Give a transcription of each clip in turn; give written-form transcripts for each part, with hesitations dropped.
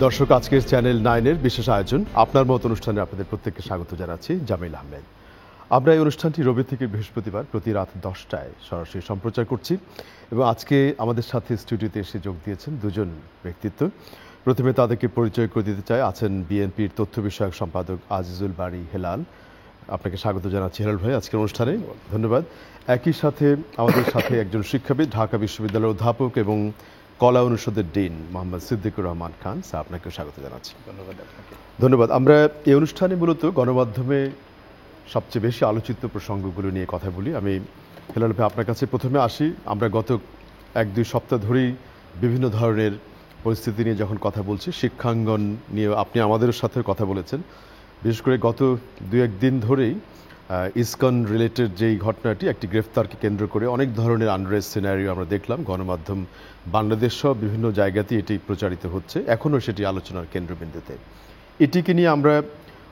দর্শক, আজকের চ্যানেল 9-এর বিশেষ আয়োজন আপনার মত অনুষ্ঠানে আপনাদের প্রত্যেককে স্বাগত জানাচ্ছি। জামিল আহমেদ। আমরা এই অনুষ্ঠানটি রবি থেকে বৃহস্পতিবার প্রতি রাত 10টায় সরাসরি সম্প্রচার করছি এবং আজকে আমাদের সাথে স্টুডিওতে এসে যোগ দিয়েছেন দুজন ব্যক্তিত্ব। প্রথমে তাদেরকে পরিচয় করে দিতে চাই। আছেন বিএনপির তথ্য বিষয়ক সম্পাদক আজিজুল বারী হেলাল। আপনাকে স্বাগত জানাচ্ছি হেলাল ভাই আজকের অনুষ্ঠানে। ধন্যবাদ। একই সাথে আমাদের সাথে একজন শিক্ষাবিদ, ঢাকা বিশ্ববিদ্যালয়ের অধ্যাপক এবং কলা অনুষদের ডিন মোহাম্মদ সিদ্দিকুর রহমান খান। স্যার, আপনাকেও স্বাগত জানাচ্ছি। ধন্যবাদ। আমরা এই অনুষ্ঠানে মূলত গণমাধ্যমে সবচেয়ে বেশি আলোচিত প্রসঙ্গগুলো নিয়ে কথা বলি। আমি হেলাল ভাই আপনার কাছে প্রথমে আসি। আমরা গত 1-2 সপ্তাহ ধরেই বিভিন্ন ধরনের পরিস্থিতি নিয়ে যখন কথা বলছি, শিক্ষাঙ্গন নিয়ে আপনি আমাদের সাথে কথা বলেছেন। বিশেষ করে গত 2-1 দিন ধরেই ইসকন রিলেটেড যেই ঘটনাটি, একটি গ্রেফতারকে কেন্দ্র করে অনেক ধরনের আনরেস্ট সিনারিও আমরা দেখলাম। গণমাধ্যম বাংলাদেশ সহ বিভিন্ন জায়গাতেই এটি প্রচারিত হচ্ছে, এখনও সেটি আলোচনার কেন্দ্রবিন্দুতে। এটিকে নিয়ে আমরা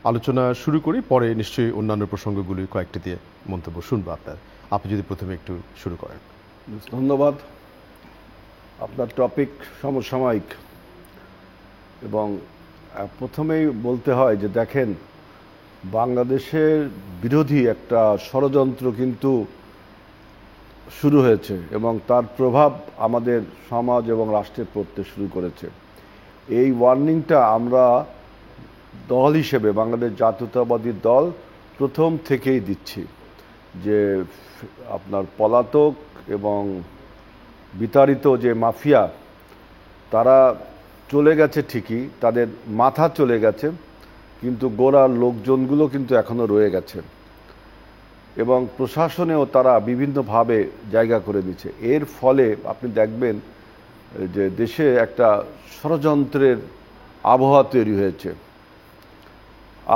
আলোচনা শুরু করি, পরে নিশ্চয়ই অন্যান্য প্রসঙ্গগুলি কয়েকটি দিয়ে মন্তব্য শুনবো আপনার। আপনি যদি প্রথমে একটু শুরু করেন। ধন্যবাদ। আপনার টপিক সমসাময়িক এবং প্রথমেই বলতে হয় যে দেখেন, বাংলাদেশের বিরোধী একটা ষড়যন্ত্র কিন্তু শুরু হয়েছে এবং তার প্রভাব আমাদের সমাজ এবং রাষ্ট্রে পড়তে শুরু করেছে। এই ওয়ার্নিংটা আমরা দল হিসেবে, বাংলাদেশ জাতীয়তাবাদী দল প্রথম থেকেই দিচ্ছি যে আপনার পলাতক এবং বিতাড়িত যে মাফিয়া, তারা চলে গেছে ঠিকই, তাদের মাথা চলে গেছে, কিন্তু গোড়ার লোকজনগুলো কিন্তু এখনো রয়ে গেছে এবং প্রশাসনেও তারা বিভিন্নভাবে জায়গা করে দিচ্ছে। এর ফলে আপনি দেখবেন যে দেশে একটা ষড়যন্ত্রের আবহাওয়া তৈরি হয়েছে।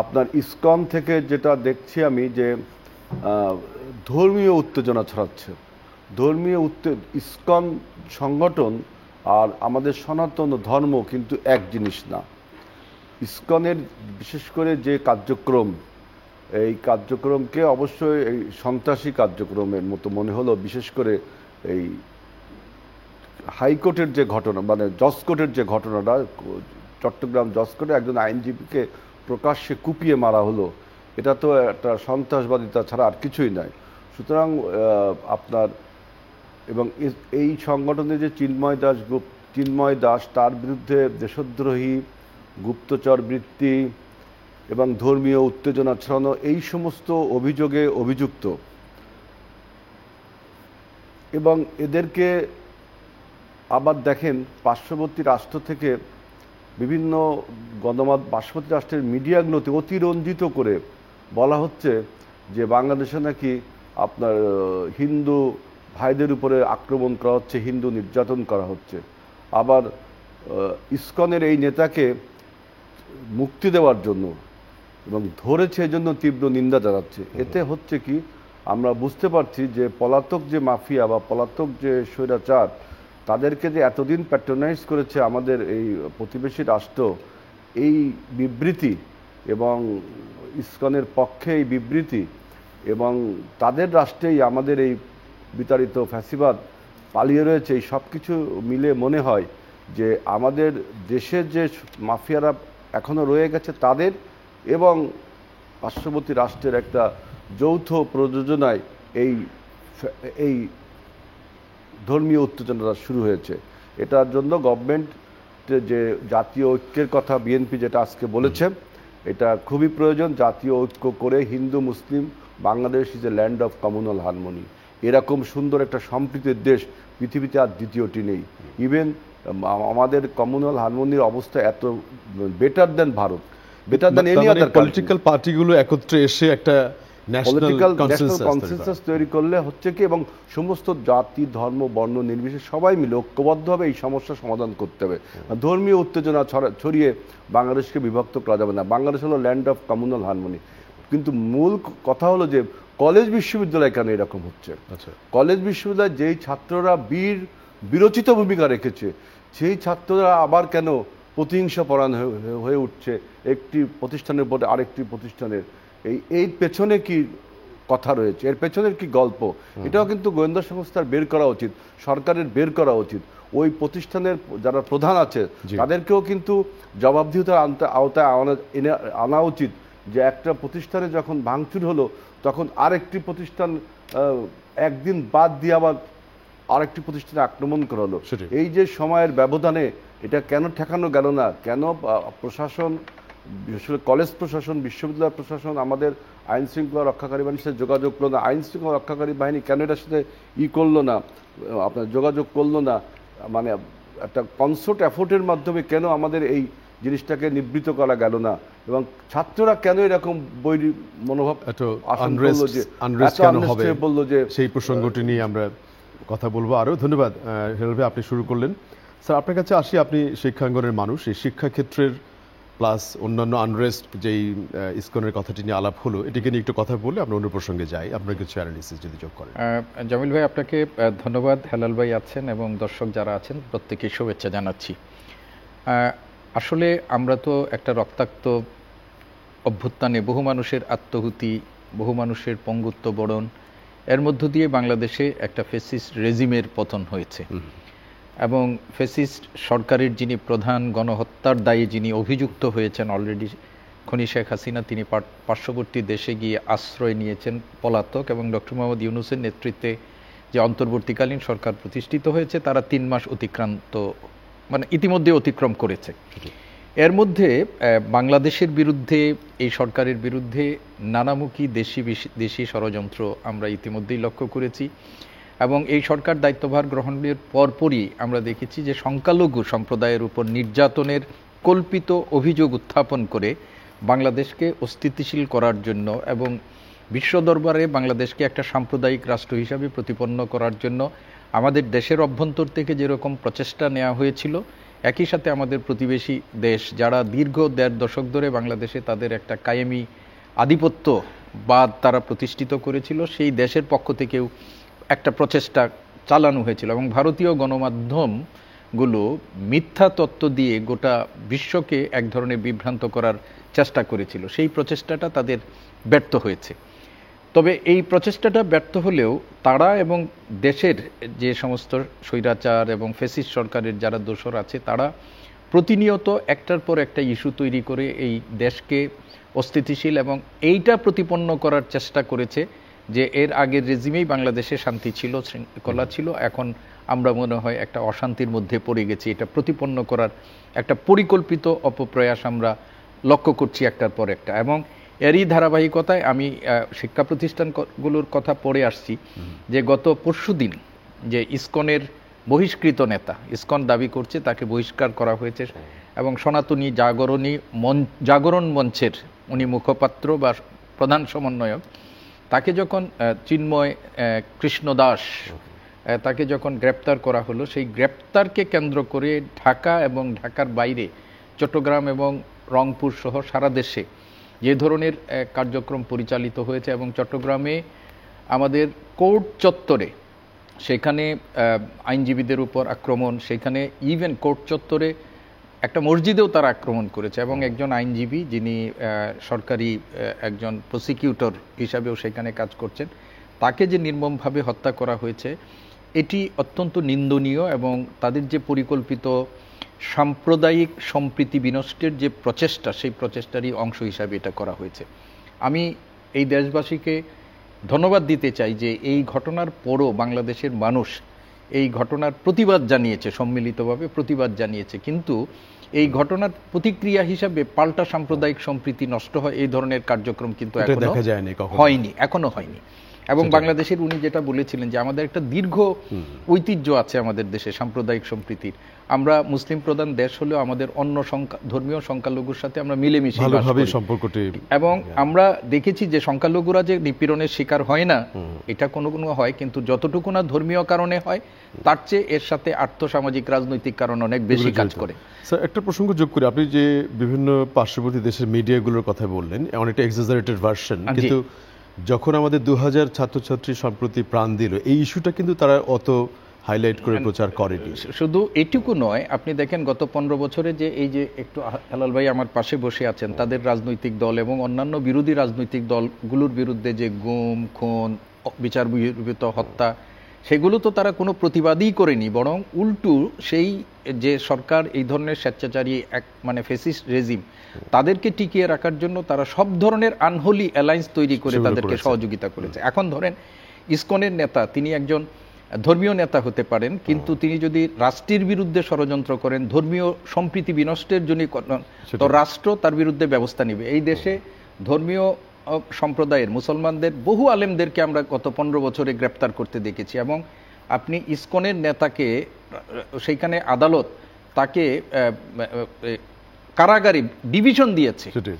আপনার ইসকন থেকে যেটা দেখছি আমি, যে ধর্মীয় উত্তেজনা ছড়াচ্ছে। ইসকন সংগঠন আর আমাদের সনাতন ধর্ম কিন্তু এক জিনিস না। ইসকনের বিশেষ করে যে কার্যক্রম, এই কার্যক্রমকে অবশ্যই এই সন্ত্রাসী কার্যক্রমের মতো মনে হলো। বিশেষ করে এই হাইকোর্টের যে ঘটনা, মানে জজকোর্টের যে ঘটনাটা, চট্টগ্রাম জজকোর্টে একজন আইনজীবীকে প্রকাশ্যে কুপিয়ে মারা হলো, এটা তো একটা সন্ত্রাসবাদিতা ছাড়া আর কিছুই নয়। সুতরাং আপনার এবং এই সংগঠনে যে চিন্ময় দাস, তার বিরুদ্ধে দেশদ্রোহী, গুপ্তচর বৃত্তি এবং ধর্মীয় উত্তেজনা ছড়ানো, এই সমস্ত অভিযোগে অভিযুক্ত এবং এদেরকে আবার দেখেন পার্শ্ববর্তী রাষ্ট্র থেকে বিভিন্ন পার্শ্ববর্তী রাষ্ট্রের মিডিয়াগুলোতে অতিরঞ্জিত করে বলা হচ্ছে যে বাংলাদেশে নাকি আপনার হিন্দু ভাইদের উপরে আক্রমণ করা হচ্ছে, হিন্দু নির্যাতন করা হচ্ছে। আবার ইসকনের এই নেতাকে মুক্তি দেওয়ার জন্য এবং ধরেছে এজন্য তীব্র নিন্দা জানাচ্ছে। এতে হচ্ছে কি, আমরা বুঝতে পারছি যে পলাতক যে মাফিয়া বা পলাতক যে স্বৈরাচার, তাদেরকে যে এতদিন প্যাট্রোনাইজ করেছে আমাদের এই প্রতিবেশী রাষ্ট্র, এই বিবৃতি এবং ইসকনের পক্ষে এই বিবৃতি এবং তাদের রাষ্ট্রেই আমাদের এই বিতাড়িত ফ্যাসিবাদ পালিয়ে রয়েছে, এই সব কিছু মিলে মনে হয় যে আমাদের দেশের যে মাফিয়ারা এখনও রয়ে গেছে তাদের এবং পার্শ্ববর্তী রাষ্ট্রের একটা যৌথ প্রযোজনায় এই ধর্মীয় উত্তেজনাটা শুরু হয়েছে। এটার জন্য গভর্নমেন্ট যে জাতীয় ঐক্যের কথা বিএনপি যেটা আজকে বলেছে, এটা খুবই প্রয়োজন। জাতীয় ঐক্য করে Hindu Muslim, Bangladesh is a land of communal harmony. এরকম সুন্দর একটা সম্প্রীতির দেশ পৃথিবীতে আর দ্বিতীয়টি নেই। ইভেন আমাদের কমিউনাল হারমোনির অবস্থা এত better than Bharat, better than any other. Political পার্টিগুলো একত্রে এসে একটা পলিটিক্যাল ন্যাশনাল কনসেনসাস তৈরি করলে হচ্ছে কি, এবং সমস্ত জাতি ধর্ম বর্ণ নির্বিশেষে সবাই মিলে ঐক্যবদ্ধভাবে এই সমস্যার সমাধান করতে হবে। ধর্মীয় উত্তেজনা ছড়িয়ে বাংলাদেশকে বিভক্ত করা যাবে না। বাংলাদেশ হলো ল্যান্ড অফ কমিউনাল হারমোনি। কিন্তু মূল কথা হলো যে কলেজ বিশ্ববিদ্যালয় কেন এরকম হচ্ছে। কলেজ বিশ্ববিদ্যালয় যেই ছাত্ররা বিরচিত ভূমিকা রেখেছে, সেই ছাত্ররা আবার কেন প্রতিহিংসা পরায়ণ হয়ে উঠছে একটি প্রতিষ্ঠানের পরে আরেকটি প্রতিষ্ঠানের। এই পেছনে কি কথা রয়েছে, এর পেছনের কি গল্প, এটাও কিন্তু গোয়েন্দা সংস্থার বের করা উচিত, সরকারের বের করা উচিত। ওই প্রতিষ্ঠানের যারা প্রধান আছে তাদেরকেও কিন্তু জবাবদিহিতার আওতায় আনা উচিত, যে একটা প্রতিষ্ঠানে যখন ভাঙচুর হলো তখন আরেকটি প্রতিষ্ঠান একদিন বাদ দিয়ে আবার আরেকটি প্রতিষ্ঠানে আক্রমণ করা হলো। এই যে সময়ের ব্যবধানে এটা কেন ঠেকানো গেল না? কেন প্রশাসন, বিশেষ করে কলেজ প্রশাসন, বিশ্ববিদ্যালয় প্রশাসন আমাদের আইন শৃঙ্খলা রক্ষাকারী বাহিনীর সাথে যোগাযোগ করলো না? আইন শৃঙ্খলা রক্ষাকারী বাহিনী কেন এটার সাথে করলো না, আপনার যোগাযোগ করলো না? মানে একটা কনসার্ট এফোর্টের মাধ্যমে কেন আমাদের এই জিনিসটাকে নিবৃত্ত করা গেল না? এবং ছাত্ররা কেন এরকম বৈরী মনোভাব বললো যে সেই প্রসঙ্গটি নিয়ে আমরা কথা বলবো আরো। ধন্যবাদ হেলাল ভাই, আপনি শুরু করলেন। স্যার আপনার কাছে আসি, আপনি শিক্ষাঙ্গনের মানুষ, এই শিক্ষাক্ষেত্রের প্লাস অন্যান্য আনরেস্ট যেই ইসকনের কথাটি নিয়ে আলাপ হলো, এটিকে নিয়ে একটু কথা বলে আমরা অন্য প্রসঙ্গে যাই, আপনার কিছু অ্যানালিসিস যদি যোগ করেন। জামিল ভাই আপনাকে ধন্যবাদ, হেলাল ভাই আছেন এবং দর্শক যারা আছেন প্রত্যেককে শুভেচ্ছা জানাচ্ছি। আসলে আমরা তো একটা রক্তাক্ত অভ্যুত্থানে বহু মানুষের আত্মহুতি, বহু মানুষের পঙ্গুত্ব বরণ, এর মধ্য দিয়ে বাংলাদেশে একটা ফ্যাসিস্ট রেজিমের পতন হয়েছে এবং ফ্যাসিস্ট সরকারের যিনি প্রধান গণহত্যার দায়ে যিনি অভিযুক্ত হয়েছেন অলরেডি, খনি শেখ হাসিনা, তিনি পার্শ্ববর্তী দেশে গিয়ে আশ্রয় নিয়েছেন পলাতক, এবং ডক্টর মোহাম্মদ ইউনূসের নেতৃত্বে যে অন্তর্বর্তীকালীন সরকার প্রতিষ্ঠিত হয়েছে তারা 3 মাস ইতিমধ্যে অতিক্রম করেছে। এর মধ্যে বাংলাদেশের বিরুদ্ধে, এই সরকারের বিরুদ্ধে নানামুখী দেশি ষড়যন্ত্র আমরা ইতিমধ্যেই লক্ষ্য করেছি এবং এই সরকার দায়িত্বভার গ্রহণের পরপরই আমরা দেখেছি যে সংখ্যালঘু সম্প্রদায়ের উপর নির্যাতনের কল্পিত অভিযোগ উত্থাপন করে বাংলাদেশকে অস্থিতিশীল করার জন্য এবং বিশ্ব দরবারে বাংলাদেশকে একটা সাম্প্রদায়িক রাষ্ট্র হিসাবে প্রতিপন্ন করার জন্য আমাদের দেশের অভ্যন্তর থেকে যেরকম প্রচেষ্টা নেওয়া হয়েছিল, একই সাথে আমাদের প্রতিবেশী দেশ যারা দীর্ঘ 1.5 দশক ধরে বাংলাদেশে তাদের একটা কায়েমি আধিপত্যবাদ তারা প্রতিষ্ঠিত করেছিল, সেই দেশের পক্ষ থেকেও একটা প্রচেষ্টা চালানো হয়েছিল এবং ভারতীয় গণমাধ্যমগুলো মিথ্যা তত্ত্ব দিয়ে গোটা বিশ্বকে এক ধরনের বিভ্রান্ত করার চেষ্টা করেছিল। সেই প্রচেষ্টাটা তাদের ব্যর্থ হয়েছে। তবে এই প্রচেষ্টাটা ব্যর্থ হলেও তারা এবং দেশের যে সমস্ত স্বৈরাচার এবং ফ্যাসিস্ট সরকারের যারা দোসর আছে তারা প্রতিনিয়ত একটার পর একটা ইস্যু তৈরি করে এই দেশকে অস্থিতিশীল এবং এইটা প্রতিপন্ন করার চেষ্টা করেছে যে এর আগের রেজিমেই বাংলাদেশে শান্তি ছিল, শৃঙ্খলা ছিল, এখন আমরা মনে হয় একটা অশান্তির মধ্যে পড়ে গেছি। এটা প্রতিপন্ন করার একটা পরিকল্পিত অপপ্রয়াস আমরা লক্ষ্য করছি একটার পর একটা। এবং এরই ধারাবাহিকতায় আমি শিক্ষা প্রতিষ্ঠানগুলোর কথা পড়ে আসছি যে গত পরশুদিন যে ইসকনের বহিষ্কৃত নেতা, ইসকন দাবি করছে তাকে বহিষ্কার করা হয়েছে এবং সনাতনী জাগরণ মঞ্চের উনি মুখপাত্র বা প্রধান সমন্বয়ক, তাকে যখন চিন্ময় কৃষ্ণ দাস তাকে যখন গ্রেপ্তার করা হলো, সেই গ্রেপ্তারকে কেন্দ্র করে ঢাকা এবং ঢাকার বাইরে চট্টগ্রাম এবং রংপুর সহ সারা দেশে যে ধরনের কার্যক্রম পরিচালিত হয়েছে এবং চট্টগ্রামে আমাদের কোর্ট চত্বরে সেখানে আইনজীবীদের উপর আক্রমণ, সেখানে ইভেন কোর্ট চত্বরে একটা মসজিদেও তারা আক্রমণ করেছে এবং একজন আইনজীবী যিনি সরকারি একজন প্রসিকিউটর হিসাবেও সেখানে কাজ করছেন, তাকে যে নির্মমভাবে হত্যা করা হয়েছে এটি অত্যন্ত নিন্দনীয় এবং তাদের যে পরিকল্পিত সাম্প্রদায়িক সম্প্রীতি বিনষ্টের যে প্রচেষ্টা, সেই প্রচেষ্টারই অংশ হিসাবে এটা করা হয়েছে। আমি এই দেশবাসীকে ধন্যবাদ দিতে চাই যে এই ঘটনার পরও বাংলাদেশের মানুষ এই ঘটনার প্রতিবাদ জানিয়েছে, সম্মিলিতভাবে প্রতিবাদ জানিয়েছে, কিন্তু এই ঘটনার প্রতিক্রিয়া হিসাবে পাল্টা সাম্প্রদায়িক সম্প্রীতি নষ্ট হয় এই ধরনের কার্যক্রম কিন্তু এখনো হয়নি। এবং বাংলাদেশের উনি যেটা বলেছিলেন যে আমাদের একটা দীর্ঘ ঐতিহ্য আছে আমাদের দেশে সাম্প্রদায়িক সম্প্রীতির, আমরা মুসলিম প্রধান দেশ হলেও আমাদের অন্য ধর্মীয় সংখ্যালঘুর সাথে আমরা মিলেমিশে সম্পর্কটি, এবং আমরা দেখেছি যে সংখ্যালঘুরা যে নিপীড়নের শিকার হয় না, এটা কোনো হয়, কিন্তু যতটুকু না ধর্মীয় কারণে হয় তার চেয়ে এর সাথে আর্থসামাজিক রাজনৈতিক কারণ অনেক বেশি কাজ করে। স্যার একটা প্রসঙ্গ যোগ করে, আপনি যে বিভিন্ন পার্শ্ববর্তী দেশের মিডিয়াগুলোর কথা বললেন, অনেকটা এক্সাজারেটেড ভার্সন, কিন্তু যখন আমাদের 2000 ছাত্রছাত্রী সম্প্রতি প্রাণ দিল, এই ইস্যুটা কিন্তু তারা অত হাইলাইট করে প্রচার করেনি। শুধু এটুকু নয়, আপনি দেখেন গত 15 বছরে যে এই যে একটু হেলাল ভাই আমার পাশে বসে আছেন, তাদের রাজনৈতিক দল এবং অন্যান্য বিরোধী রাজনৈতিক দলগুলোর বিরুদ্ধে যে গুম, খুন, বিচার বহির্ভূত হত্যা, সেগুলো তো তারা কোনো প্রতিবাদই করেনি, বরং উল্টো সেই যে সরকার এই ধরনের স্বেচ্ছাচারী মানে ফেসিস্ট রেজিম, তাদেরকে টিকিয়ে রাখার জন্য তারা সব ধরনের আনহোলি অ্যালায়েন্স তৈরি করে সেগুলো তাদেরকে করেছে। সহযোগিতা করেছে। এখন ধরেন ইসকনের নেতা, তিনি একজন ধর্মীয় নেতা হতে পারেন, কিন্তু তিনি যদি রাষ্ট্রের বিরুদ্ধে ষড়যন্ত্র করেন, ধর্মীয় সম্প্রীতি বিনষ্টের জন্য করেন, তো রাষ্ট্র তার বিরুদ্ধে ব্যবস্থা নেবে। এই দেশে ধর্মীয় সম্প্রদায়ের মুসলমানদের বহু আলেমদেরকে আমরা গত 15 বছরে গ্রেপ্তার করতে দেখেছি, এবং আপনি ইসকনের নেতাকে সেইখানে আদালত তাকে কারাগারে ডিভিশন দিয়েছে, সেটাই।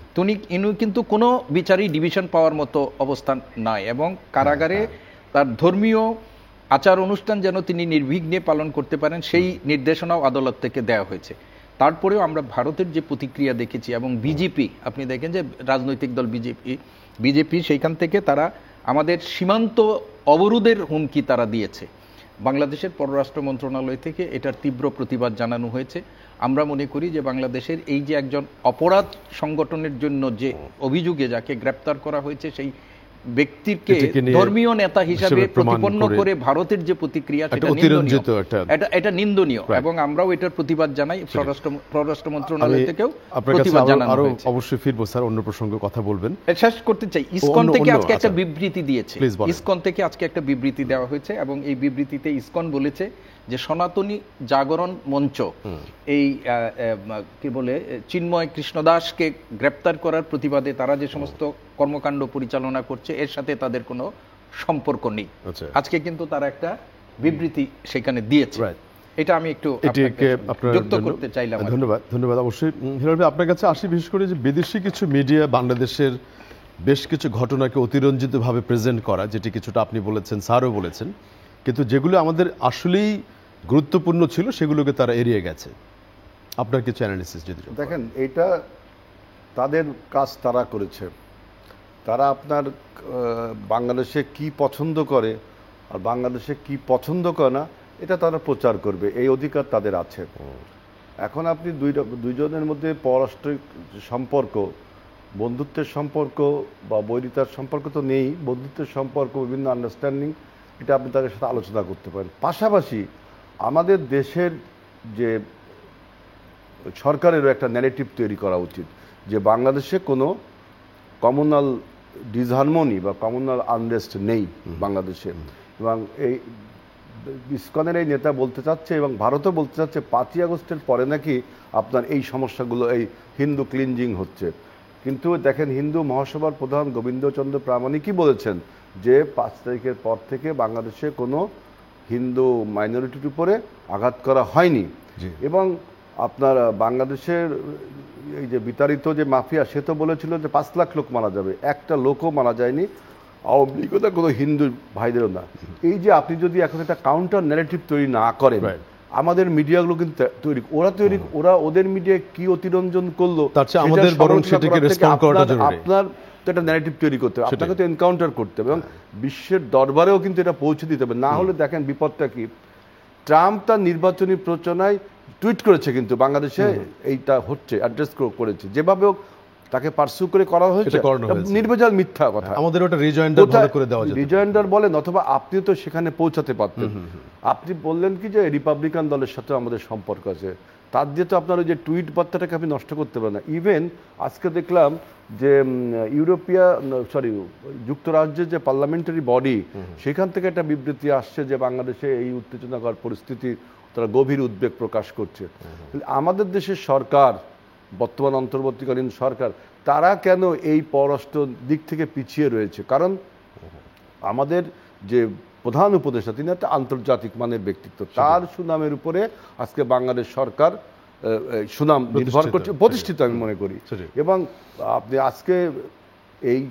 ইনি কিন্তু কোনো বিচারই ডিভিশন পাওয়ার মতো অবস্থান নাই, এবং কারাগারে তার ধর্মীয় আচার অনুষ্ঠান যেন তিনি নির্বিঘ্নে পালন করতে পারেন সেই নির্দেশনাও আদালত থেকে দেওয়া হয়েছে। তারপরেও আমরা ভারতের যে প্রতিক্রিয়া দেখেছি, এবং বিজেপি, আপনি দেখেন যে রাজনৈতিক দল বিজেপি সেইখান থেকে তারা আমাদের সীমান্ত অবরোধের হুমকি তারা দিয়েছে। বাংলাদেশের পররাষ্ট্র মন্ত্রণালয় থেকে এটার তীব্র প্রতিবাদ জানানো হয়েছে। আমরা মনে করি যে বাংলাদেশের এই যে একজন অপরাধ সংগঠনের জন্য যে অভিযোগে যাকে গ্রেপ্তার করা হয়েছে, সেই ব্যক্তিকে এটাকে নিয়ে ধর্মীয় নেতা হিসাবে প্রমাণ প্রতিপন্ন করে করে ভারতের যে প্রতিক্রিয়া, একটা সেটা অতিরঞ্জিত নিন্দনীয়। এটা নিন্দনীয়, Right. এবং আমরাও এটার প্রতিবাদ জানাই। পররাষ্ট্র মন্ত্রণালয় আমি থেকেও আপনার কাছে প্রতিবাদ জানানো আরো হয়েছে। অবশ্যই ফিরবো স্যার, অন্য প্রসঙ্গে কথা বলবেন। শেষ করতে চাই, ইসকন থেকে আজকে একটা আচ্ছা। বিবৃতি দিয়েছে। Please বলেন। ইসকন থেকে আজকে একটা বিবৃতি দেওয়া হয়েছে, এবং এই বিবৃতিতে ইসকন বলেছে যে সনাতনী জাগরণ মঞ্চ এই কি বলে চিন্ময় কৃষ্ণদাসকে গ্রেপ্তার করার প্রতিবাদে তারা যে সমস্ত কর্মকাণ্ড পরিচালনা করছে, এর সাথে তাদের কোনো সম্পর্ক নেই। আচ্ছা। আজকে কিন্তু তারা একটা বিবৃতি সেখানে দিয়েছে। Right. এটা আমি একটু এটিকে আপনাকে আপনার যুক্ত জন্য করতে চাইলাম। ধন্যবাদ অবশ্যই। হিলাল ভাই, আপনার কাছে আসি বিশেষ করে যে বিদেশি কিছু মিডিয়া বাংলাদেশের বেশ কিছু ঘটনাকে অতিরঞ্জিতভাবে প্রেজেন্ট করা, যেটি কিছুটা আপনি বলেছেন, স্যারও বলেছেন, কিন্তু যেগুলো আমাদের আসলেই গুরুত্বপূর্ণ ছিল সেগুলোকে তারা এড়িয়ে গেছে। আপনার কিছু অ্যানালিসিস যদি যোগ করেন। দেখেন, এটা তাদের কাজ তারা করেছে। তারা আপনার বাংলাদেশে কি পছন্দ করে আর বাংলাদেশে কি পছন্দ করে না, এটা তারা প্রচার করবে, এই অধিকার তাদের আছে। এখন আপনি দুইজনের মধ্যে পররাষ্ট্রিক সম্পর্ক, বন্ধুত্বের সম্পর্ক বা বৈরিতার সম্পর্ক তো নেই, বন্ধুত্বের সম্পর্ক, বিভিন্ন আন্ডারস্ট্যান্ডিং, এটা আপনি তাদের সাথে আলোচনা করতে পারেন। পাশাপাশি আমাদের দেশের যে সরকারেরও একটা ন্যারেটিভ তৈরি করা উচিত যে বাংলাদেশে কোনো কমিউনাল ডিসহারমোনি বা কমিউনাল আনরেস্ট নেই বাংলাদেশে। এবং এই ইসকনের এই নেতা বলতে চাচ্ছে, এবং ভারতও বলতে চাচ্ছে, 5ই আগস্টের পরে নাকি আপনার এই সমস্যাগুলো, এই হিন্দু ক্লিনজিং হচ্ছে। কিন্তু দেখেন, হিন্দু মহাসভার প্রধান গোবিন্দচন্দ্র প্রামাণিকই বলেছেন যে 5 তারিখের পর থেকে বাংলাদেশে কোনো হিন্দু মাইনরিটির উপরে আঘাত করা হয়নি। এবং আপনার বাংলাদেশের এই যে বিতাড়িত যে মাফিয়া, সে তো বলেছিল যে 5 লাখ লোক মারা যাবে, একটা লোকও মারা যায়নি, আওয়ামী লীগও না, কোনো হিন্দু ভাইদেরও না। এই যে আপনি যদি এখন একটা কাউন্টার ন্যারেটিভ তৈরি না করেন, আমাদের মিডিয়াগুলো কিন্তু ওরা ওদের মিডিয়া কি অতিরঞ্জন করলো, তার চেয়ে আমাদের বরং সেটাকে রেসপন্ড করাটা জরুরি। আপনার তো একটা ন্যারেটিভ তৈরি করতে হবে, আপনাকে তো এনকাউন্টার করতে হবে, এবং বিশ্বের দরবারেও কিন্তু এটা পৌঁছে দিতে হবে। না হলে দেখেন বিপদটা কি, ট্রাম্প তার নির্বাচনী প্রচারণায় টুইট করেছে, কিন্তু বাংলাদেশে এইটা হচ্ছে, অ্যাড্রেস করেছে, যেভাবে হোক তাকে পার্সু করে করা হয়েছে, নির্ভেজাল মিথ্যা কথা। আমাদের ওটা রিজয়েন্ডার ভালো করে দেওয়া যেত, রিজয়েন্ডার বলেন, অথবা আপনি তো সেখানে পৌঁছাতে পারতেন। আপনি বললেন কি যে রিপাবলিকান দলের সাথে আমাদের সম্পর্ক আছে, তার দিয়ে তো আপনার ওই যে টুইট বার্তাটাকে আপনি নষ্ট করতে পারেন না। ইভেন আজকে দেখলাম যে যুক্তরাজ্যের যে পার্লামেন্টারি বডি, সেখান থেকে একটা বিবৃতি আসছে যে বাংলাদেশে এই উত্তেজনাকর পরিস্থিতি, তারা গভীর উদ্বেগ প্রকাশ করছে। আমাদের দেশের সরকার, বর্তমান অন্তর্বর্তীকালীন সরকার, তারা কেন এই পররাষ্ট্র দিক থেকে পিছিয়ে রয়েছে? কারণ আমাদের যে প্রধান উপদেষ্টা, তিনি একটা আন্তর্জাতিক মানের ব্যক্তিত্ব, তার সুনামের উপরে আজকে বাংলাদেশ সরকার সুনাম নির্ভর করছে, প্রতিষ্ঠিত আমি মনে করি। এবং আপনি আজকে এই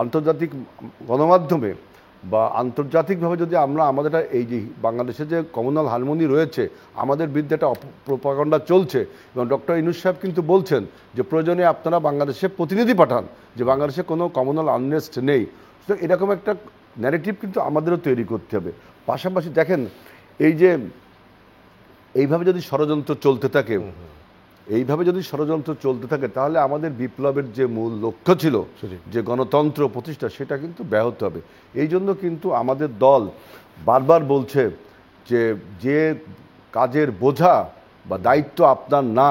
আন্তর্জাতিক গণমাধ্যমে বা আন্তর্জাতিকভাবে যদি আমরা আমাদের এই যে বাংলাদেশে যে কমিউনাল হারমোনি রয়েছে, আমাদের বিরুদ্ধে একটা প্রপাগান্ডা চলছে, এবং ডক্টর ইউনূস সাহেব কিন্তু বলছেন যে প্রয়োজনে আপনারা বাংলাদেশে প্রতিনিধি পাঠান, যে বাংলাদেশে কোনো কমিউনাল আনরেস্ট নেই। সুতরাং এরকম একটা ন্যারেটিভ কিন্তু আমাদেরও তৈরি করতে হবে। পাশাপাশি দেখেন এই যে এইভাবে যদি ষড়যন্ত্র চলতে থাকে, তাহলে আমাদের বিপ্লবের যে মূল লক্ষ্য ছিল যে গণতন্ত্র প্রতিষ্ঠা, সেটা কিন্তু ব্যাহত হবে। এই জন্য কিন্তু আমাদের দল বারবার বলছে যে কাজের বোঝা বা দায়িত্ব আপনার না,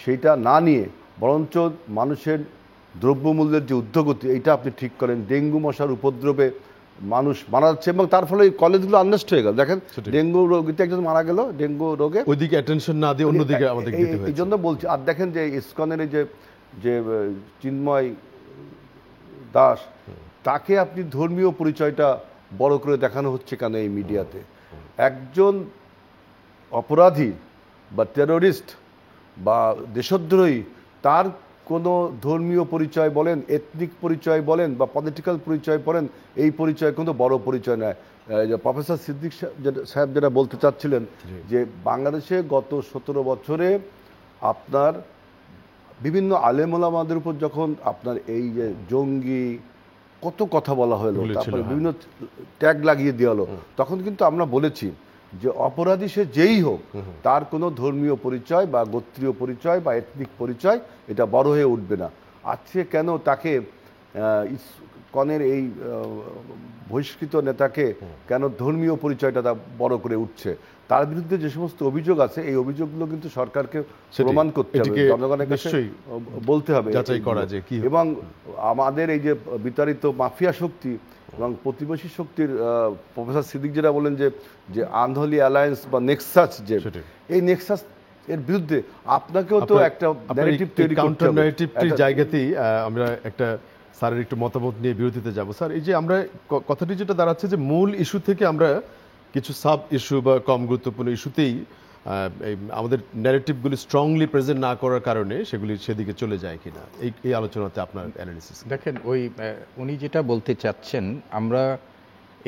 সেইটা না নিয়ে বরঞ্চ মানুষের দ্রব্যমূল্যের যে ঊর্ধ্বগতি, এইটা আপনি ঠিক করেন। ডেঙ্গু মশার উপদ্রবে মানুষ মারা যাচ্ছে এবং তার ফলে কলেজগুলো আনরেস্ট হয়ে গেল। দেখেন ডেঙ্গু রোগীতে একজন মারা গেল ডেঙ্গু রোগে, ওইদিকে অ্যাটেনশন না দিয়ে অন্যদিকে আমাদের দিতে হয়েছে। এই জন্য বলছি। আর দেখেন যে ইসকনের যে চিন্ময় দাস, তাকে আপনি ধর্মীয় পরিচয়টা বড় করে দেখানো হচ্ছে কেন এই মিডিয়াতে? একজন অপরাধী বা টেরোরিস্ট বা দেশদ্রোহী, তার কোনো ধর্মীয় পরিচয় বলেন, এথনিক পরিচয় বলেন বা পলিটিক্যাল পরিচয় বলেন, এই পরিচয় কিন্তু বড় পরিচয় নয়। প্রফেসর সিদ্দিক সাহেব যেটা বলতে চাচ্ছিলেন যে বাংলাদেশে গত 17 বছরে আপনার বিভিন্ন আলেম ওলামাদের উপর যখন আপনার এই যে জঙ্গি কত কথা বলা হলো, তারপরে বিভিন্ন ট্যাগ লাগিয়ে দেওয়া হলো, তখন কিন্তু আমরা বলেছি যে অপরাধী সে যেই হোক, তার কোনো ধর্মীয় পরিচয় বা গোত্রীয় পরিচয় বা এথনিক পরিচয় এটা বড় হয়ে উঠবে না। আজকে কেন তাকে ইসকনের এই বহিষ্কৃত নেতাকে কেন ধর্মীয় পরিচয়টা তা বড় করে উঠছে? তার বিরুদ্ধে যে সমস্ত অভিযোগ আছে, এই অভিযোগগুলো কিন্তু সরকারকে প্রমাণ করতে হবে, জনগণের কাছে বলতে হবে এবং আমাদের এই যে বিতাড়িত মাফিয়া শক্তি এবং প্রতিবেশী শক্তির প্রফেসর সিদ্দিক যেটা বলেন যে আনহলি অ্যালায়েন্স বা নেক্সাস, যে এই নেক্সাস এর বিরুদ্ধে আপনাকেও তো একটা ন্যারেটিভ তৈরি করতে হবে। ন্যারেটিভটির জায়গাতেই আমরা একটা স্যারের একটু মতামত নিয়ে বিরতিতে যাব। স্যার, এই যে আমরা কথাটি যেটা দাঁড়াচ্ছে যে মূল ইস্যু থেকে আমরা কিছু সাব ইস্যু বা কম গুরুত্বপূর্ণ ইস্যুতেই আমাদের ন্যারেটিভগুলি স্ট্রংলি প্রেজেন্ট না করার কারণে সেগুলি সেদিকে চলে যায় কিনা, এই আলোচনাতে আপনার অ্যানালিসিস। দেখেন, উনি যেটা বলতে চাচ্ছেন, আমরা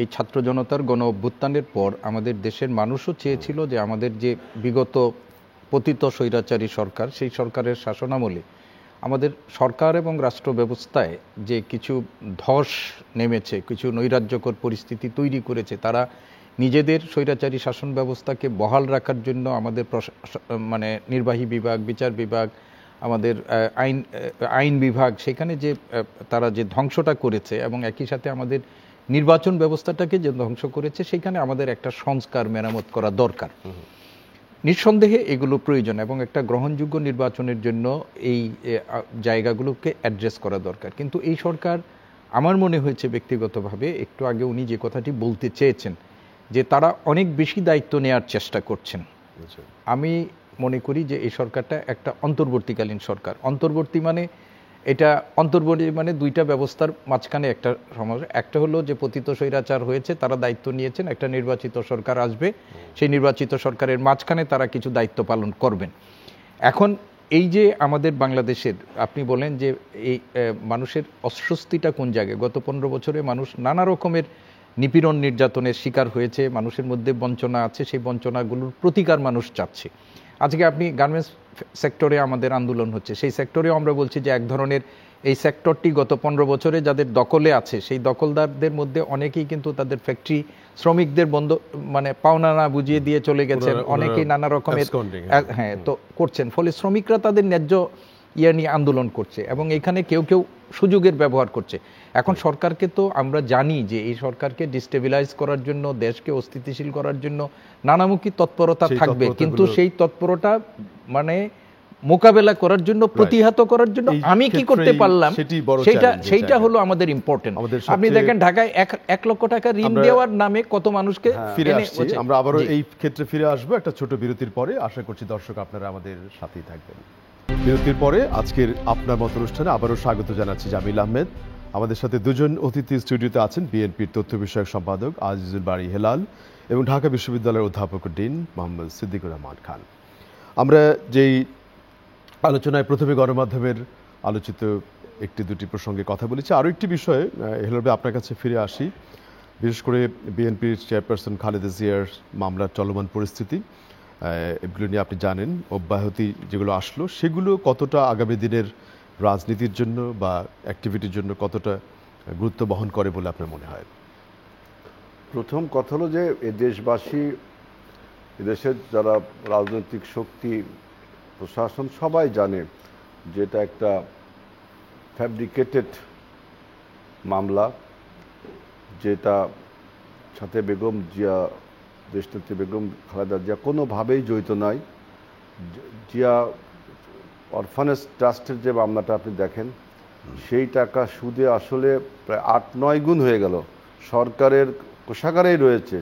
এই ছাত্র জনতার গণ অভ্যুত্থানের পর আমাদের দেশের মানুষও চেয়েছিল যে আমাদের যে বিগত পতিত স্বৈরাচারী সরকার, সেই সরকারের শাসনামলে আমাদের সরকার এবং রাষ্ট্র ব্যবস্থায় যে কিছু ধস নেমেছে, কিছু নৈরাজ্যকর পরিস্থিতি তৈরি করেছে, তারা নিজেদের স্বৈরাচারী শাসন ব্যবস্থাকে বহাল রাখার জন্য আমাদের মানে নির্বাহী বিভাগ, বিচার বিভাগ, আমাদের আইন বিভাগ, সেখানে যে তারা যে ধ্বংসটা করেছে এবং একই সাথে আমাদের নির্বাচন ব্যবস্থাটাকে যে ধ্বংস করেছে, সেখানে আমাদের একটা সংস্কার মেরামত করা দরকার। নিঃসন্দেহে এগুলো প্রয়োজন এবং একটা গ্রহণযোগ্য নির্বাচনের জন্য এই জায়গাগুলোকে অ্যাড্রেস করা দরকার। কিন্তু এই সরকার, আমার মনে হয়েছে ব্যক্তিগতভাবে, একটু আগে উনি যে কথাটি বলতে চেয়েছেন যে তারা অনেক বেশি দায়িত্ব নেওয়ার চেষ্টা করছেন। আমি মনে করি যে এই সরকারটা একটা অন্তর্বর্তীকালীন সরকার। অন্তর্বর্তী মানে দুইটা ব্যবস্থার মাঝখানে একটা সমস্যা। একটা হলো যে পতিত স্বৈরাচার হয়েছে, তারা দায়িত্ব নিয়েছেন, একটা নির্বাচিত সরকার আসবে, সেই নির্বাচিত সরকারের মাঝখানে তারা কিছু দায়িত্ব পালন করবেন। এখন এই যে আমাদের বাংলাদেশের, আপনি বলেন যে এই মানুষের অস্বস্তিটা কোন জায়গায়? গত 15 বছরে মানুষ নানা রকমের নিপীড়ন নির্যাতনের শিকার হয়েছে, মানুষের মধ্যে বঞ্চনা আছে, সেই বঞ্চনাগুলোর প্রতিকার মানুষ চাচ্ছে। আজকে আপনি গার্মেন্টস সেক্টরে আমাদের আন্দোলন হচ্ছে, সেই সেক্টরেও আমরা বলছি যে এক ধরনের এই সেক্টরটি গত 15 বছরে যাদের দখলে আছে, সেই দখলদারদের মধ্যে অনেকেই কিন্তু তাদের ফ্যাক্টরি শ্রমিকদের মানে পাওনা না বুঝিয়ে দিয়ে চলে গেছেন, অনেকেই নানা রকমের তো করছেন। ফলে শ্রমিকরা তাদের ন্যায্য নিয়ে আন্দোলন করছে এবং এখানে কেউ কেউ সুযোগের ব্যবহার করছে। এখন সরকারকে তো আমরা জানি যে এই সরকারকে ডিস্টেবিলাইজ করার জন্য, দেশকে অস্থিতিশীল করার জন্য নানামুখী তৎপরতা থাকবে, কিন্তু সেই তৎপরতা মানে মোকাবেলা করার জন্য, প্রতিহত করার জন্য আমি কি করতে পারলাম, সেইটা হলো আমাদের ইম্পর্টেন্ট। আপনি দেখেন ঢাকায় 1 লক্ষ টাকা ঋণ দেওয়ার নামে কত মানুষকে ফিরে আসছে। আমরা আবারও এই ক্ষেত্রে ফিরে আসবো একটা ছোট বিরতির পরে। আশা করছি দর্শক আপনারা আমাদের সাথেই থাকবেন। বিরতির পরে আজকের আপনার মত অনুষ্ঠানে আবারও স্বাগত জানাচ্ছি জামিল আহমেদ। আমাদের সাথে দুজন অতিথি স্টুডিওতে আছেন, বিএনপির তথ্য বিষয়ক সম্পাদক আজিজুল বারী হেলাল এবং ঢাকা বিশ্ববিদ্যালয়ের অধ্যাপক ডিন মোহাম্মদ সিদ্দিকুর রহমান খান। আমরা যেই আলোচনায় প্রথমে গণমাধ্যমের আলোচিত একটি দুটি প্রসঙ্গে কথা বলেছি, আরও একটি বিষয়ে হেলাল ভাই আপনার কাছে ফিরে আসি। বিশেষ করে বিএনপির চেয়ারপারসন খালেদা জিয়ার মামলার চলমান পরিস্থিতি, এগুলো নিয়ে আপনি জানেন, অব্যাহতি যেগুলো আসলো, সেগুলো কতটা আগামী দিনের রাজনীতির জন্য বা অ্যাক্টিভিটির জন্য কতটা গুরুত্ব বহন করে বলে আপনার মনে হয়? প্রথম কথা হলো যে এ দেশবাসী, এদেশের যারা রাজনৈতিক শক্তি, প্রশাসন সবাই জানে যে এটা একটা ফ্যাব্রিকেটেড মামলা, যেটা সাথে বেগম জিয়া, দেশনেত্রী বেগম খালেদা জিয়া কোনোভাবেই জড়িত নয়। জিয়া অরফানেজ ট্রাস্টের যে মামলাটা আপনি দেখেন, সেই টাকা সুদে আসলে প্রায় 8-9 গুণ হয়ে গেল, সরকারের কোষাগারেই রয়েছে।